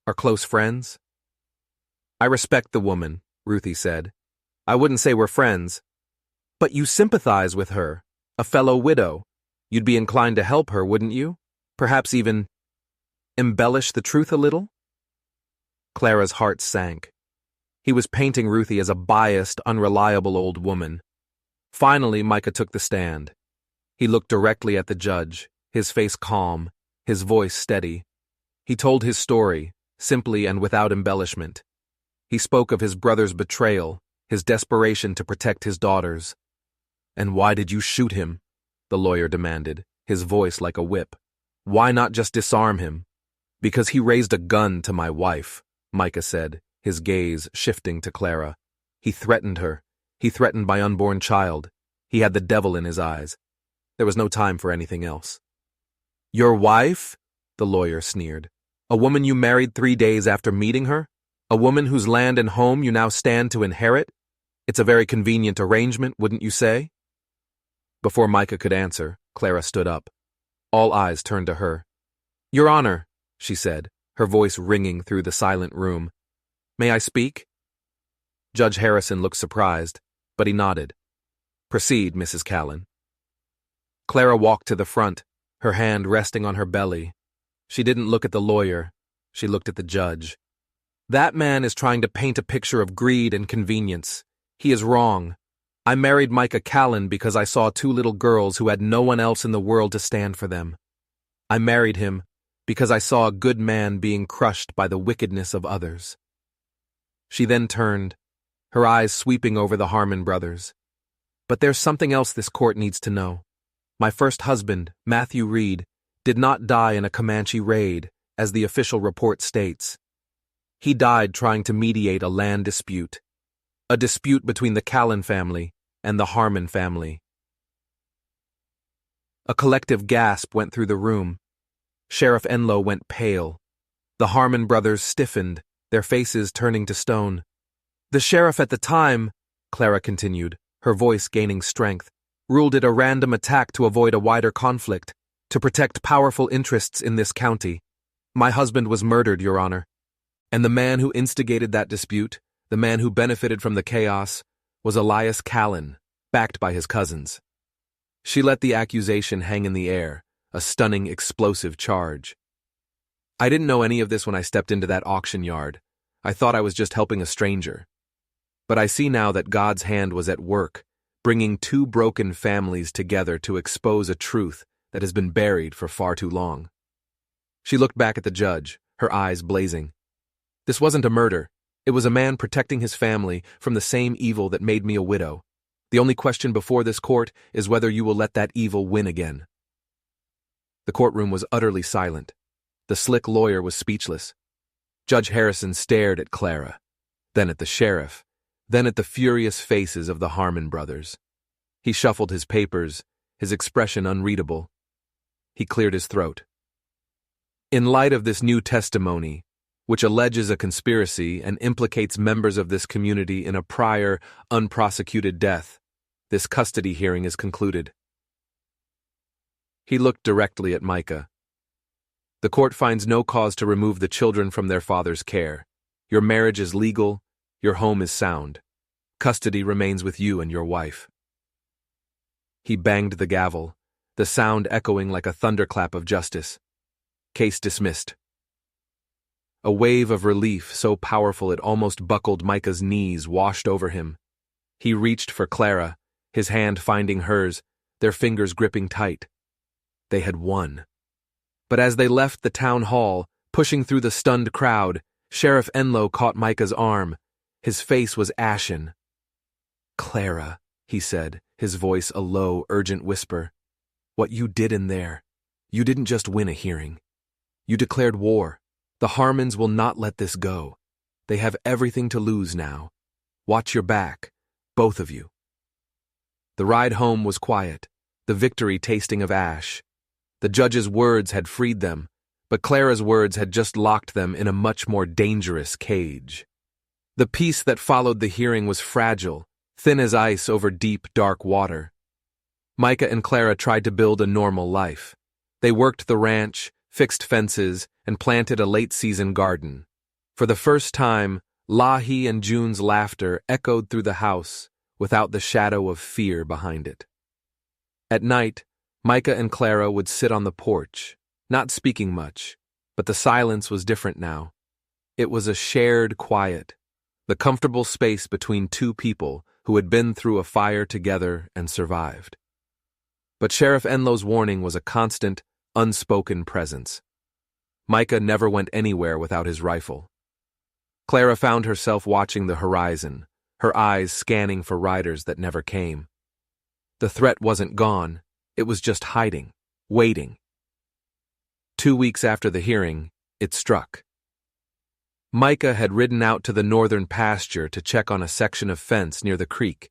are close friends?" "I respect the woman," Ruthie said. "I wouldn't say we're friends." "But you sympathize with her, a fellow widow. You'd be inclined to help her, wouldn't you? Perhaps even embellish the truth a little?" Clara's heart sank. He was painting Ruthie as a biased, unreliable old woman. Finally, Micah took the stand. He looked directly at the judge, his face calm, his voice steady. He told his story, simply and without embellishment. He spoke of his brother's betrayal, his desperation to protect his daughters. "And why did you shoot him?" the lawyer demanded, his voice like a whip. "Why not just disarm him?" "Because he raised a gun to my wife," Micah said, his gaze shifting to Clara. "He threatened her. He threatened my unborn child. He had the devil in his eyes. There was no time for anything else." "Your wife?" the lawyer sneered. "A woman you married 3 days after meeting her? A woman whose land and home you now stand to inherit? It's a very convenient arrangement, wouldn't you say?" Before Micah could answer, Clara stood up. All eyes turned to her. "Your Honor," she said, her voice ringing through the silent room. "May I speak?" Judge Harrison looked surprised, but he nodded. "Proceed, Mrs. Callan." Clara walked to the front, her hand resting on her belly. She didn't look at the lawyer. She looked at the judge. "That man is trying to paint a picture of greed and convenience. He is wrong. I married Micah Callan because I saw 2 little girls who had no one else in the world to stand for them. I married him because I saw a good man being crushed by the wickedness of others." She then turned, her eyes sweeping over the Harmon brothers. "But there's something else this court needs to know. My first husband, Matthew Reed, did not die in a Comanche raid, as the official report states. He died trying to mediate a land dispute. A dispute between the Callan family and the Harmon family. A collective gasp went through the room. Sheriff Enlow went pale. The Harmon brothers stiffened, their faces turning to stone. The sheriff at the time, Clara continued, her voice gaining strength, ruled it a random attack to avoid a wider conflict, to protect powerful interests in this county. My husband was murdered, Your Honor. And the man who instigated that dispute, the man who benefited from the chaos, was Elias Callan, backed by his cousins. She let the accusation hang in the air, a stunning, explosive charge. I didn't know any of this when I stepped into that auction yard. I thought I was just helping a stranger. But I see now that God's hand was at work, bringing two broken families together to expose a truth that has been buried for far too long. She looked back at the judge, her eyes blazing. This wasn't a murder. It was a man protecting his family from the same evil that made me a widow. The only question before this court is whether you will let that evil win again. The courtroom was utterly silent. The slick lawyer was speechless. Judge Harrison stared at Clara, then at the sheriff, then at the furious faces of the Harmon brothers. He shuffled his papers, his expression unreadable. He cleared his throat. In light of this new testimony, which alleges a conspiracy and implicates members of this community in a prior, unprosecuted death, this custody hearing is concluded. He looked directly at Micah. The court finds no cause to remove the children from their father's care. Your marriage is legal, your home is sound. Custody remains with you and your wife. He banged the gavel, the sound echoing like a thunderclap of justice. Case dismissed. A wave of relief so powerful it almost buckled Micah's knees washed over him. He reached for Clara, his hand finding hers, their fingers gripping tight. They had won. But as they left the town hall, pushing through the stunned crowd, Sheriff Enlow caught Micah's arm. His face was ashen. Clara, he said, his voice a low, urgent whisper. What you did in there, you didn't just win a hearing. You declared war. The Harmons will not let this go. They have everything to lose now. Watch your back, both of you. The ride home was quiet, the victory tasting of ash. The judge's words had freed them, but Clara's words had just locked them in a much more dangerous cage. The peace that followed the hearing was fragile, thin as ice over deep, dark water. Micah and Clara tried to build a normal life. They worked the ranch, fixed fences, and planted a late-season garden. For the first time, Lahi and June's laughter echoed through the house without the shadow of fear behind it. At night, Micah and Clara would sit on the porch, not speaking much, but the silence was different now. It was a shared quiet, the comfortable space between two people who had been through a fire together and survived. But Sheriff Enlow's warning was a constant, unspoken presence. Micah never went anywhere without his rifle. Clara found herself watching the horizon, her eyes scanning for riders that never came. The threat wasn't gone, it was just hiding, waiting. 2 weeks after the hearing, it struck. Micah had ridden out to the northern pasture to check on a section of fence near the creek.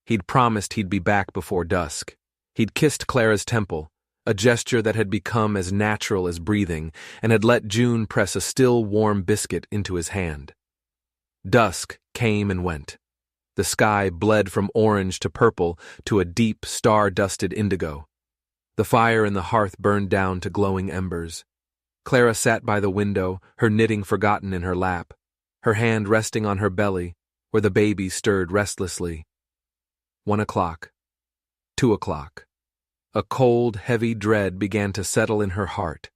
He'd promised he'd be back before dusk. He'd kissed Clara's temple, a gesture that had become as natural as breathing, and had let June press a still warm biscuit into his hand. Dusk came and went. The sky bled from orange to purple to a deep, star-dusted indigo. The fire in the hearth burned down to glowing embers. Clara sat by the window, her knitting forgotten in her lap, her hand resting on her belly, where the baby stirred restlessly. 1 o'clock. 2 o'clock. A cold, heavy dread began to settle in her heart.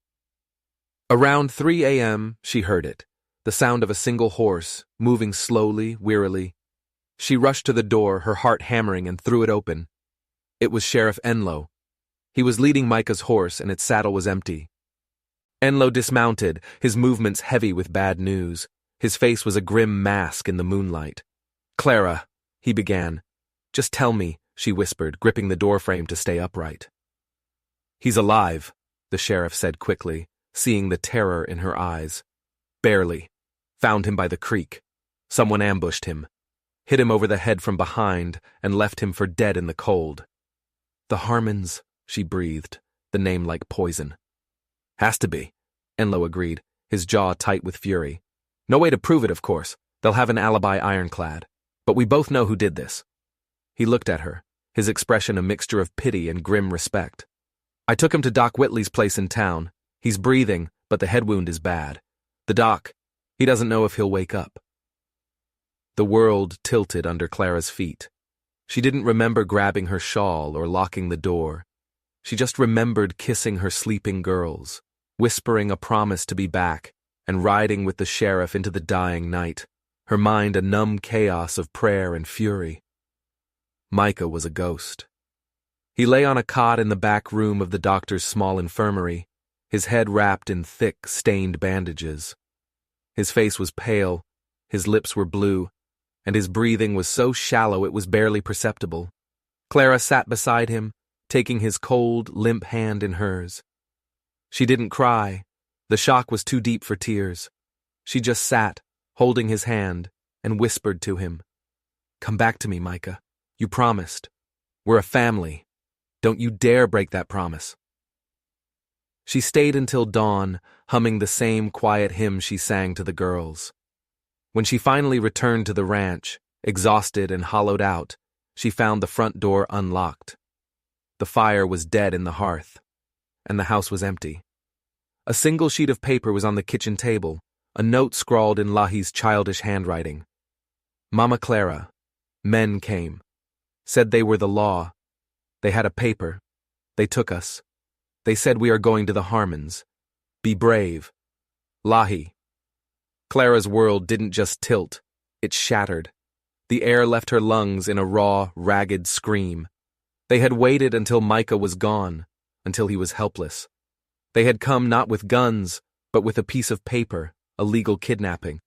Around 3 a.m., she heard it, the sound of a single horse, moving slowly, wearily. She rushed to the door, her heart hammering, and threw it open. It was Sheriff Enlow. He was leading Micah's horse, and its saddle was empty. Enlow dismounted, his movements heavy with bad news. His face was a grim mask in the moonlight. "Clara," he began. "Just tell me," she whispered, gripping the doorframe to stay upright. "He's alive," the sheriff said quickly, seeing the terror in her eyes. Barely. Found him by the creek. Someone ambushed him. Hit him over the head from behind and left him for dead in the cold. The Harmons, she breathed, the name like poison. Has to be, Enloe agreed, his jaw tight with fury. No way to prove it, of course. They'll have an alibi ironclad. But we both know who did this. He looked at her, his expression a mixture of pity and grim respect. I took him to Doc Whitley's place in town. He's breathing, but the head wound is bad. The doc, he doesn't know if he'll wake up. The world tilted under Clara's feet. She didn't remember grabbing her shawl or locking the door. She just remembered kissing her sleeping girls, whispering a promise to be back, and riding with the sheriff into the dying night, her mind a numb chaos of prayer and fury. Micah was a ghost. He lay on a cot in the back room of the doctor's small infirmary, his head wrapped in thick, stained bandages. His face was pale, his lips were blue, and his breathing was so shallow it was barely perceptible. Clara sat beside him, taking his cold, limp hand in hers. She didn't cry. The shock was too deep for tears. She just sat, holding his hand, and whispered to him, "Come back to me, Micah. You promised. We're a family. Don't you dare break that promise." She stayed until dawn, humming the same quiet hymn she sang to the girls. When she finally returned to the ranch, exhausted and hollowed out, she found the front door unlocked. The fire was dead in the hearth, and the house was empty. A single sheet of paper was on the kitchen table, a note scrawled in Lahi's childish handwriting. Mama Clara, men came. Said they were the law. They had a paper. They took us. They said we are going to the Harmons. Be brave. Lahi. Clara's world didn't just tilt, it shattered. The air left her lungs in a raw, ragged scream. They had waited until Micah was gone, until he was helpless. They had come not with guns, but with a piece of paper, a legal kidnapping.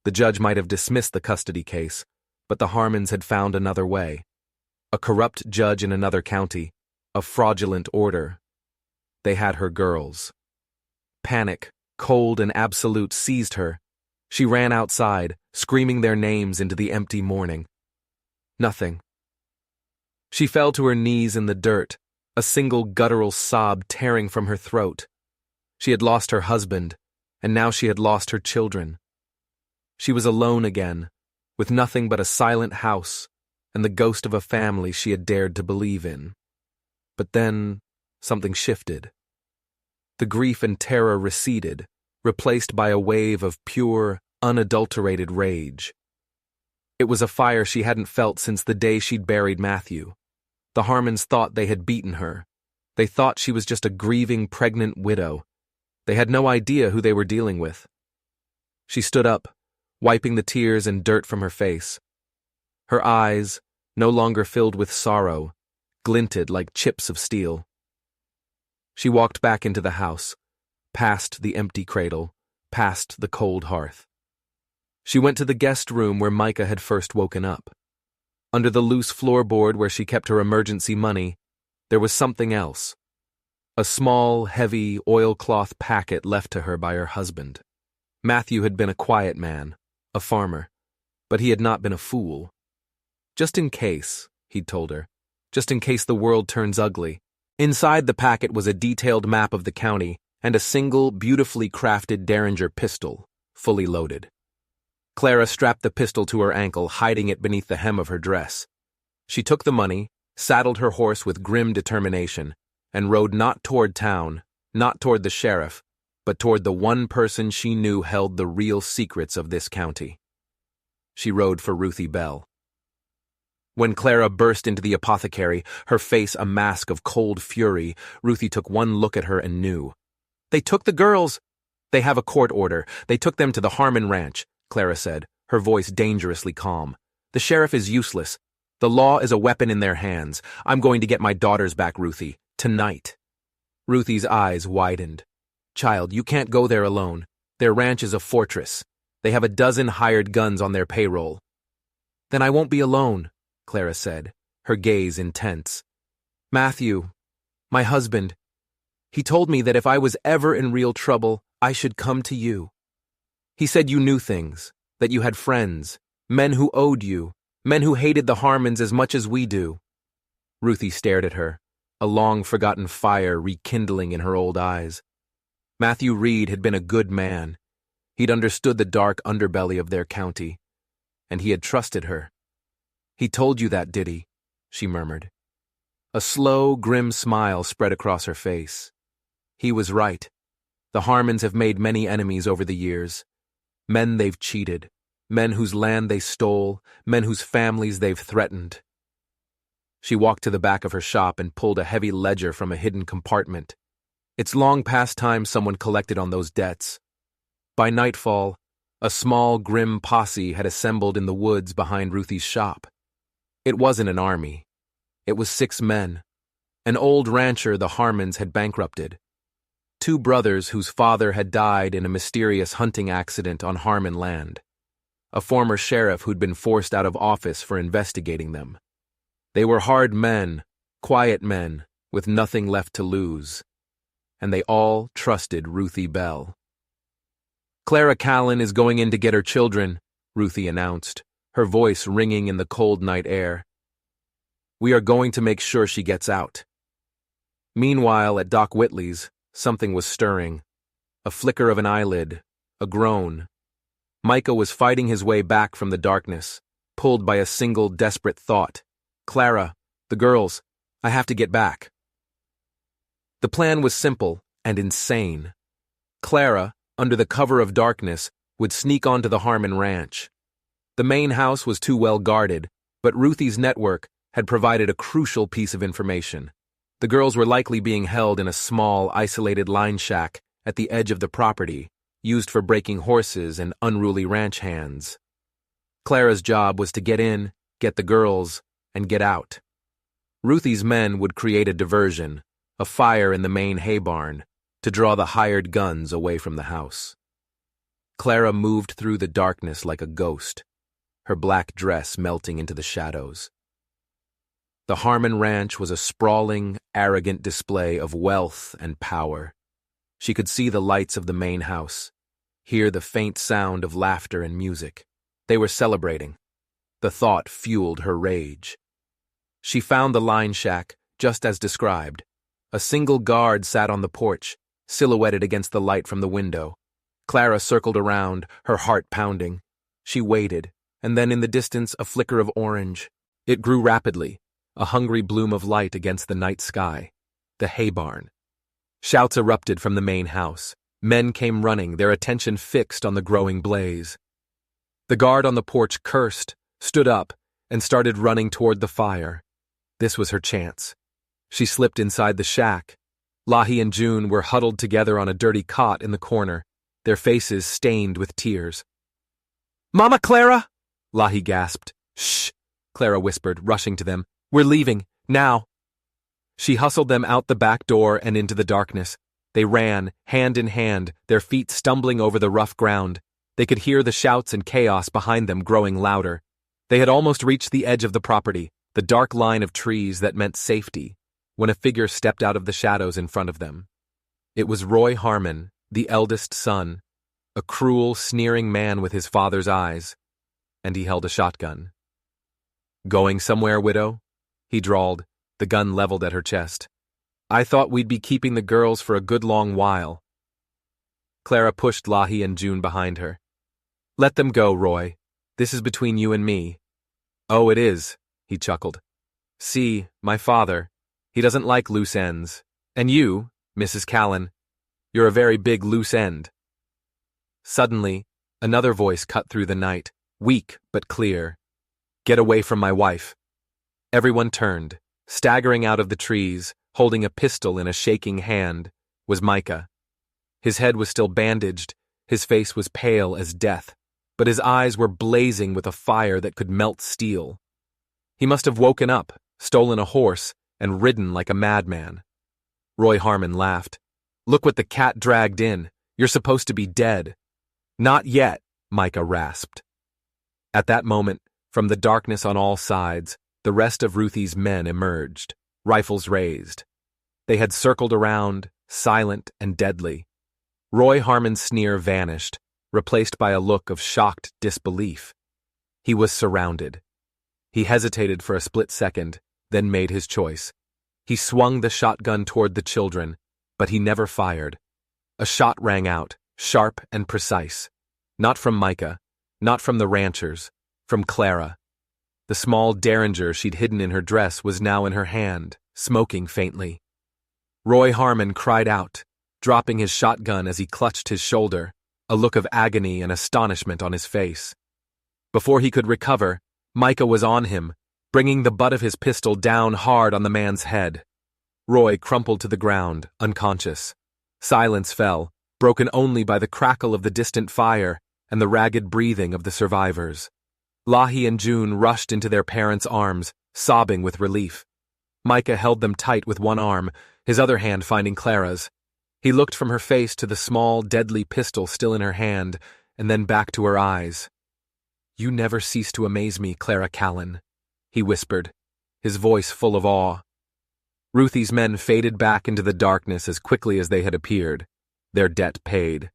The judge might have dismissed the custody case, but the Harmons had found another way. A corrupt judge in another county, a fraudulent order. They had her girls. Panic, cold and absolute, seized her. She ran outside, screaming their names into the empty morning. Nothing. She fell to her knees in the dirt, a single guttural sob tearing from her throat. She had lost her husband, and now she had lost her children. She was alone again, with nothing but a silent house and the ghost of a family she had dared to believe in. But then, something shifted. The grief and terror receded, replaced by a wave of pure, unadulterated rage. It was a fire she hadn't felt since the day she'd buried Matthew. The Harmons thought they had beaten her. They thought she was just a grieving, pregnant widow. They had no idea who they were dealing with. She stood up, wiping the tears and dirt from her face. Her eyes, no longer filled with sorrow, glinted like chips of steel. She walked back into the house, past the empty cradle, past the cold hearth. She went to the guest room where Micah had first woken up. Under the loose floorboard where she kept her emergency money, there was something else. A small, heavy, oilcloth packet left to her by her husband. Matthew had been a quiet man, a farmer, but he had not been a fool. Just in case, he'd told her, just in case the world turns ugly. Inside the packet was a detailed map of the county and a single, beautifully crafted Derringer pistol, fully loaded. Clara strapped the pistol to her ankle, hiding it beneath the hem of her dress. She took the money, saddled her horse with grim determination, and rode not toward town, not toward the sheriff, but toward the one person she knew held the real secrets of this county. She rode for Ruthie Bell. When Clara burst into the apothecary, her face a mask of cold fury, Ruthie took one look at her and knew. "They took the girls!" "They have a court order. They took them to the Harmon Ranch," Clara said, her voice dangerously calm. "The sheriff is useless. The law is a weapon in their hands. I'm going to get my daughters back, Ruthie. Tonight." Ruthie's eyes widened. "Child, you can't go there alone. Their ranch is a fortress. They have a dozen hired guns on their payroll." "Then I won't be alone," Clara said, her gaze intense. "Matthew, my husband, He told me that if I was ever in real trouble, I should come to you. He said you knew things, that you had friends, men who owed you, men who hated the Harmons as much as we do." Ruthie stared at her, a long-forgotten fire rekindling in her old eyes. Matthew Reed had been a good man. He'd understood the dark underbelly of their county, and he had trusted her. "He told you that, did he?" she murmured. A slow, grim smile spread across her face. He was right. The Harmons have made many enemies over the years. Men they've cheated, men whose land they stole, men whose families they've threatened. She walked to the back of her shop and pulled a heavy ledger from a hidden compartment. It's long past time someone collected on those debts. By nightfall, a small, grim posse had assembled in the woods behind Ruthie's shop. It wasn't an army. It was 6 men. An old rancher the Harmons had bankrupted. 2 brothers whose father had died in a mysterious hunting accident on Harmon land. A former sheriff who'd been forced out of office for investigating them. They were hard men, quiet men, with nothing left to lose. And they all trusted Ruthie Bell. "Clara Callan is going in to get her children," Ruthie announced, her voice ringing in the cold night air. "We are going to make sure she gets out." Meanwhile, at Doc Whitley's, something was stirring. A flicker of an eyelid, a groan. Micah was fighting his way back from the darkness, pulled by a single desperate thought. "Clara, the girls, I have to get back." The plan was simple and insane. Clara, under the cover of darkness, would sneak onto the Harmon ranch. The main house was too well guarded, but Ruthie's network had provided a crucial piece of information. The girls were likely being held in a small, isolated line shack at the edge of the property, used for breaking horses and unruly ranch hands. Clara's job was to get in, get the girls, and get out. Ruthie's men would create a diversion, a fire in the main hay barn, to draw the hired guns away from the house. Clara moved through the darkness like a ghost, her black dress melting into the shadows. The Harmon Ranch was a sprawling, arrogant display of wealth and power. She could see the lights of the main house, hear the faint sound of laughter and music. They were celebrating. The thought fueled her rage. She found the line shack, just as described. A single guard sat on the porch, silhouetted against the light from the window. Clara circled around, her heart pounding. She waited, and then in the distance a flicker of orange. It grew rapidly, a hungry bloom of light against the night sky. The hay barn. Shouts erupted from the main house. Men came running, their attention fixed on the growing blaze. The guard on the porch cursed, stood up, and started running toward the fire. This was her chance. She slipped inside the shack. Lahi and June were huddled together on a dirty cot in the corner, their faces stained with tears. "Mama Clara!" Lahi gasped. "Shh!" Clara whispered, rushing to them. "We're leaving, now." She hustled them out the back door and into the darkness. They ran, hand in hand, their feet stumbling over the rough ground. They could hear the shouts and chaos behind them growing louder. They had almost reached the edge of the property, the dark line of trees that meant safety, when a figure stepped out of the shadows in front of them. It was Roy Harmon, the eldest son, a cruel, sneering man with his father's eyes, and he held a shotgun. "Going somewhere, widow?" he drawled, the gun leveled at her chest. "I thought we'd be keeping the girls for a good long while." Clara pushed Lahi and June behind her. "Let them go, Roy. This is between you and me." "Oh, it is," he chuckled. "See, my father, he doesn't like loose ends. And you, Mrs. Callan, you're a very big loose end." Suddenly, another voice cut through the night, weak but clear. "Get away from my wife." Everyone turned. Staggering out of the trees, holding a pistol in a shaking hand, was Micah. His head was still bandaged, his face was pale as death, but his eyes were blazing with a fire that could melt steel. He must have woken up, stolen a horse, and ridden like a madman. Roy Harmon laughed. "Look what the cat dragged in. You're supposed to be dead." "Not yet," Micah rasped. At that moment, from the darkness on all sides, the rest of Ruthie's men emerged, rifles raised. They had circled around, silent and deadly. Roy Harmon's sneer vanished, replaced by a look of shocked disbelief. He was surrounded. He hesitated for a split second, then made his choice. He swung the shotgun toward the children, but he never fired. A shot rang out, sharp and precise. Not from Micah, not from the ranchers, from Clara. The small derringer she'd hidden in her dress was now in her hand, smoking faintly. Roy Harmon cried out, dropping his shotgun as he clutched his shoulder, a look of agony and astonishment on his face. Before he could recover, Micah was on him, bringing the butt of his pistol down hard on the man's head. Roy crumpled to the ground, unconscious. Silence fell, broken only by the crackle of the distant fire and the ragged breathing of the survivors. Lahi and June rushed into their parents' arms, sobbing with relief. Micah held them tight with one arm, his other hand finding Clara's. He looked from her face to the small, deadly pistol still in her hand, and then back to her eyes. "You never cease to amaze me, Clara Callan," he whispered, his voice full of awe. Ruthie's men faded back into the darkness as quickly as they had appeared, their debt paid.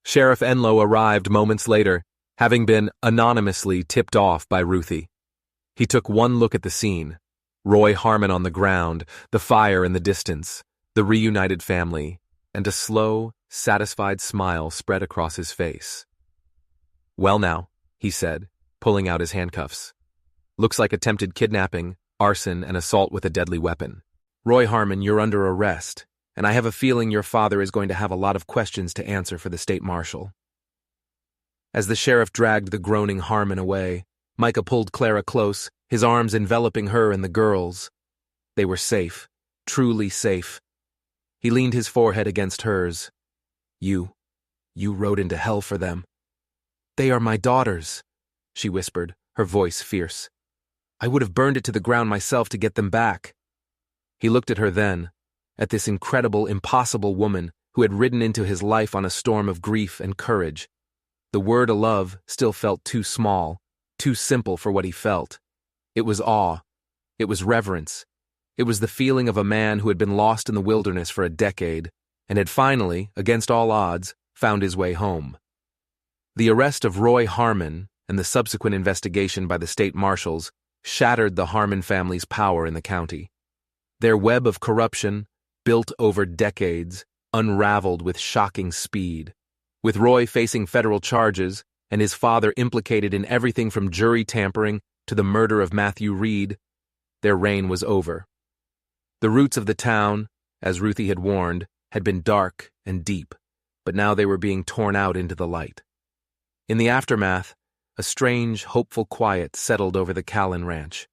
Sheriff Enlow arrived moments later, having been anonymously tipped off by Ruthie. He took one look at the scene, Roy Harmon on the ground, the fire in the distance, the reunited family, and a slow, satisfied smile spread across his face. "Well now," he said, pulling out his handcuffs. "Looks like attempted kidnapping, arson, and assault with a deadly weapon. Roy Harmon, you're under arrest, and I have a feeling your father is going to have a lot of questions to answer for the state marshal." As the sheriff dragged the groaning Harmon away, Micah pulled Clara close, his arms enveloping her and the girls. They were safe, truly safe. He leaned his forehead against hers. You rode into hell for them." "They are my daughters," she whispered, her voice fierce. "I would have burned it to the ground myself to get them back." He looked at her then, at this incredible, impossible woman who had ridden into his life on a storm of grief and courage. The word love still felt too small, too simple for what he felt. It was awe. It was reverence. It was the feeling of a man who had been lost in the wilderness for a decade and had finally, against all odds, found his way home. The arrest of Roy Harmon and the subsequent investigation by the state marshals shattered the Harmon family's power in the county. Their web of corruption, built over decades, unraveled with shocking speed. With Roy facing federal charges and his father implicated in everything from jury tampering to the murder of Matthew Reed, their reign was over. The roots of the town, as Ruthie had warned, had been dark and deep, but now they were being torn out into the light. In the aftermath, a strange, hopeful quiet settled over the Callan ranch.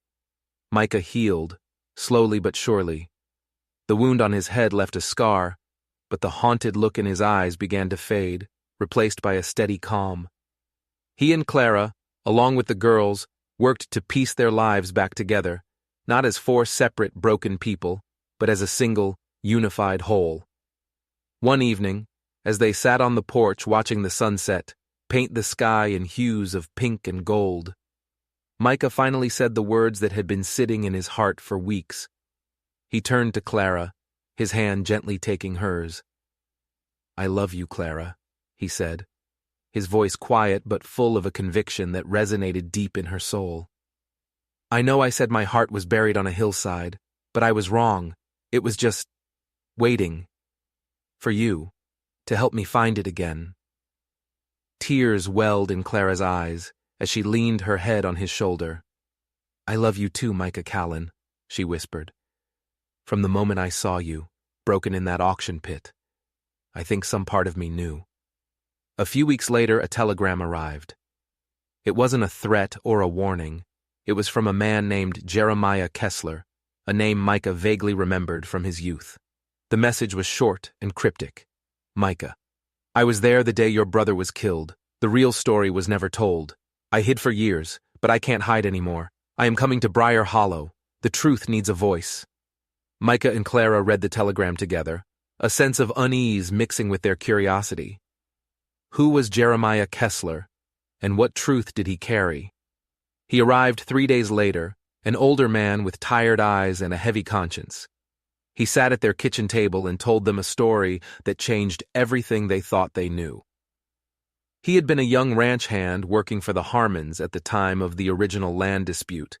Micah healed, slowly but surely. The wound on his head left a scar, but the haunted look in his eyes began to fade, replaced by a steady calm. He and Clara, along with the girls, worked to piece their lives back together, not as four separate, broken people, but as a single, unified whole. One evening, as they sat on the porch watching the sunset paint the sky in hues of pink and gold, Micah finally said the words that had been sitting in his heart for weeks. He turned to Clara, his hand gently taking hers. "I love you, Clara," he said, his voice quiet but full of a conviction that resonated deep in her soul. "I know I said my heart was buried on a hillside, but I was wrong. It was just waiting for you to help me find it again." Tears welled in Clara's eyes as she leaned her head on his shoulder. "I love you too, Micah Callan," she whispered. "From the moment I saw you, broken in that auction pit, I think some part of me knew." A few weeks later, a telegram arrived. It wasn't a threat or a warning. It was from a man named Jeremiah Kessler, a name Micah vaguely remembered from his youth. The message was short and cryptic. "Micah, I was there the day your brother was killed. The real story was never told. I hid for years, but I can't hide anymore. I am coming to Briar Hollow. The truth needs a voice." Micah and Clara read the telegram together, a sense of unease mixing with their curiosity. Who was Jeremiah Kessler, and what truth did he carry? He arrived 3 days later, an older man with tired eyes and a heavy conscience. He sat at their kitchen table and told them a story that changed everything they thought they knew. He had been a young ranch hand working for the Harmons at the time of the original land dispute.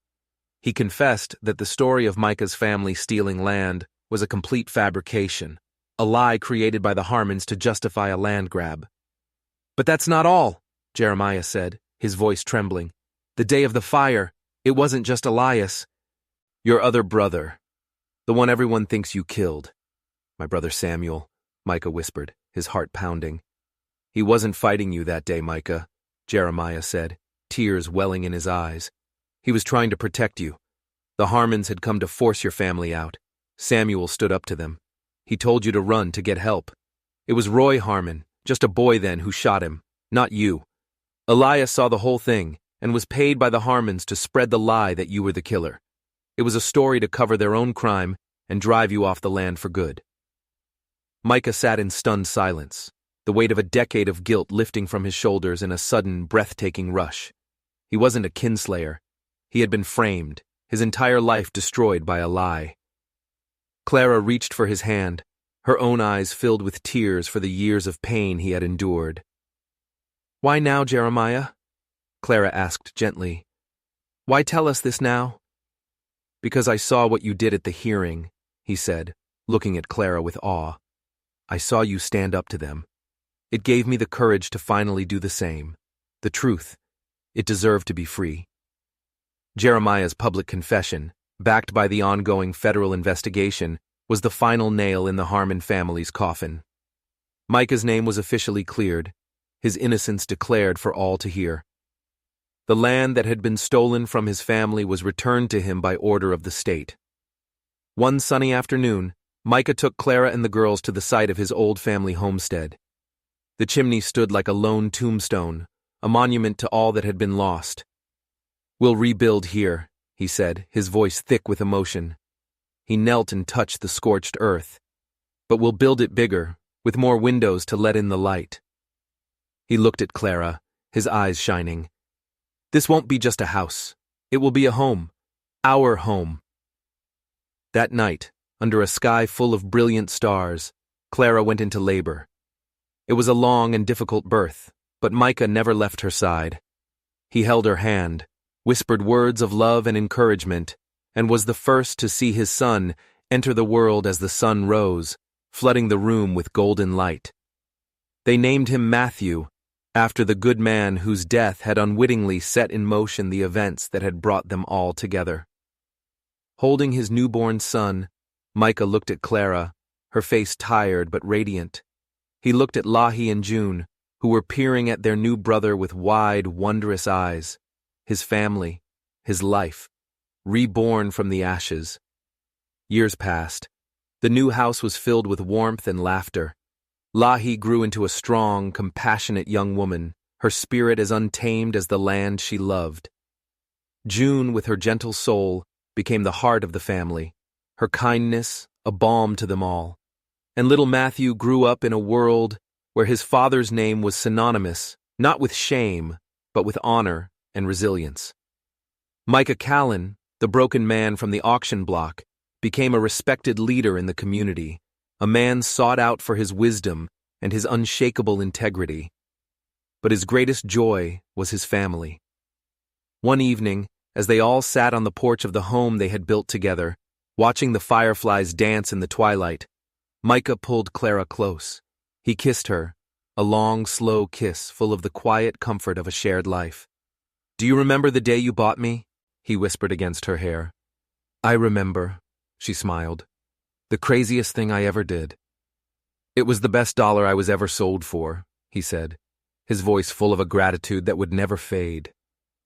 He confessed that the story of Micah's family stealing land was a complete fabrication, a lie created by the Harmons to justify a land grab. "But that's not all," Jeremiah said, his voice trembling. "The day of the fire, it wasn't just Elias. Your other brother, the one everyone thinks you killed." "My brother Samuel," Micah whispered, his heart pounding. "He wasn't fighting you that day, Micah," Jeremiah said, tears welling in his eyes. "He was trying to protect you. The Harmons had come to force your family out. Samuel stood up to them. He told you to run to get help. It was Roy Harmon, just a boy then, who shot him, not you. Elias saw the whole thing and was paid by the Harmons to spread the lie that you were the killer. It was a story to cover their own crime and drive you off the land for good." Micah sat in stunned silence, the weight of a decade of guilt lifting from his shoulders in a sudden, breathtaking rush. He wasn't a kinslayer. He had been framed, his entire life destroyed by a lie. Clara reached for his hand, her own eyes filled with tears for the years of pain he had endured. "Why now, Jeremiah?" Clara asked gently. "Why tell us this now?" "Because I saw what you did at the hearing," he said, looking at Clara with awe. "I saw you stand up to them. It gave me the courage to finally do the same. The truth. It deserved to be free." Jeremiah's public confession, backed by the ongoing federal investigation, was the final nail in the Harmon family's coffin. Micah's name was officially cleared, his innocence declared for all to hear. The land that had been stolen from his family was returned to him by order of the state. One sunny afternoon, Micah took Clara and the girls to the site of his old family homestead. The chimney stood like a lone tombstone, a monument to all that had been lost. "We'll rebuild here," he said, his voice thick with emotion. He knelt and touched the scorched earth. "But we'll build it bigger, with more windows to let in the light." He looked at Clara, his eyes shining. "This won't be just a house. It will be a home. Our home." That night, under a sky full of brilliant stars, Clara went into labor. It was a long and difficult birth, but Micah never left her side. He held her hand, whispered words of love and encouragement, and was the first to see his son enter the world as the sun rose, flooding the room with golden light. They named him Matthew, after the good man whose death had unwittingly set in motion the events that had brought them all together. Holding his newborn son, Micah looked at Clara, her face tired but radiant. He looked at Lahi and June, who were peering at their new brother with wide, wondrous eyes. His family, his life, reborn from the ashes. Years passed. The new house was filled with warmth and laughter. Lahi grew into a strong, compassionate young woman, her spirit as untamed as the land she loved. June, with her gentle soul, became the heart of the family, her kindness a balm to them all. And little Matthew grew up in a world where his father's name was synonymous, not with shame, but with honor and resilience. Micah Callan, the broken man from the auction block, became a respected leader in the community, a man sought out for his wisdom and his unshakable integrity. But his greatest joy was his family. One evening, as they all sat on the porch of the home they had built together, watching the fireflies dance in the twilight, Micah pulled Clara close. He kissed her, a long, slow kiss full of the quiet comfort of a shared life. "Do you remember the day you bought me?" he whispered against her hair. "I remember," she smiled. "The craziest thing I ever did." "It was the best dollar I was ever sold for," he said, his voice full of a gratitude that would never fade.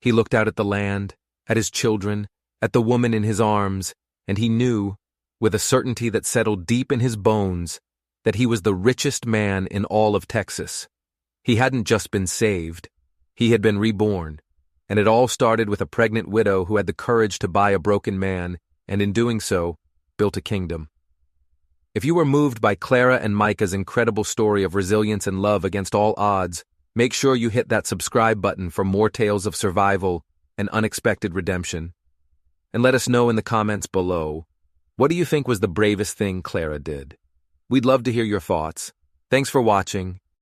He looked out at the land, at his children, at the woman in his arms, and he knew, with a certainty that settled deep in his bones, that he was the richest man in all of Texas. He hadn't just been saved, he had been reborn, and it all started with a pregnant widow who had the courage to buy a broken man, and in doing so, built a kingdom. If you were moved by Clara and Micah's incredible story of resilience and love against all odds, make sure you hit that subscribe button for more tales of survival and unexpected redemption. And let us know in the comments below, What do you think was the bravest thing Clara did? We'd love to hear your thoughts. Thanks for watching.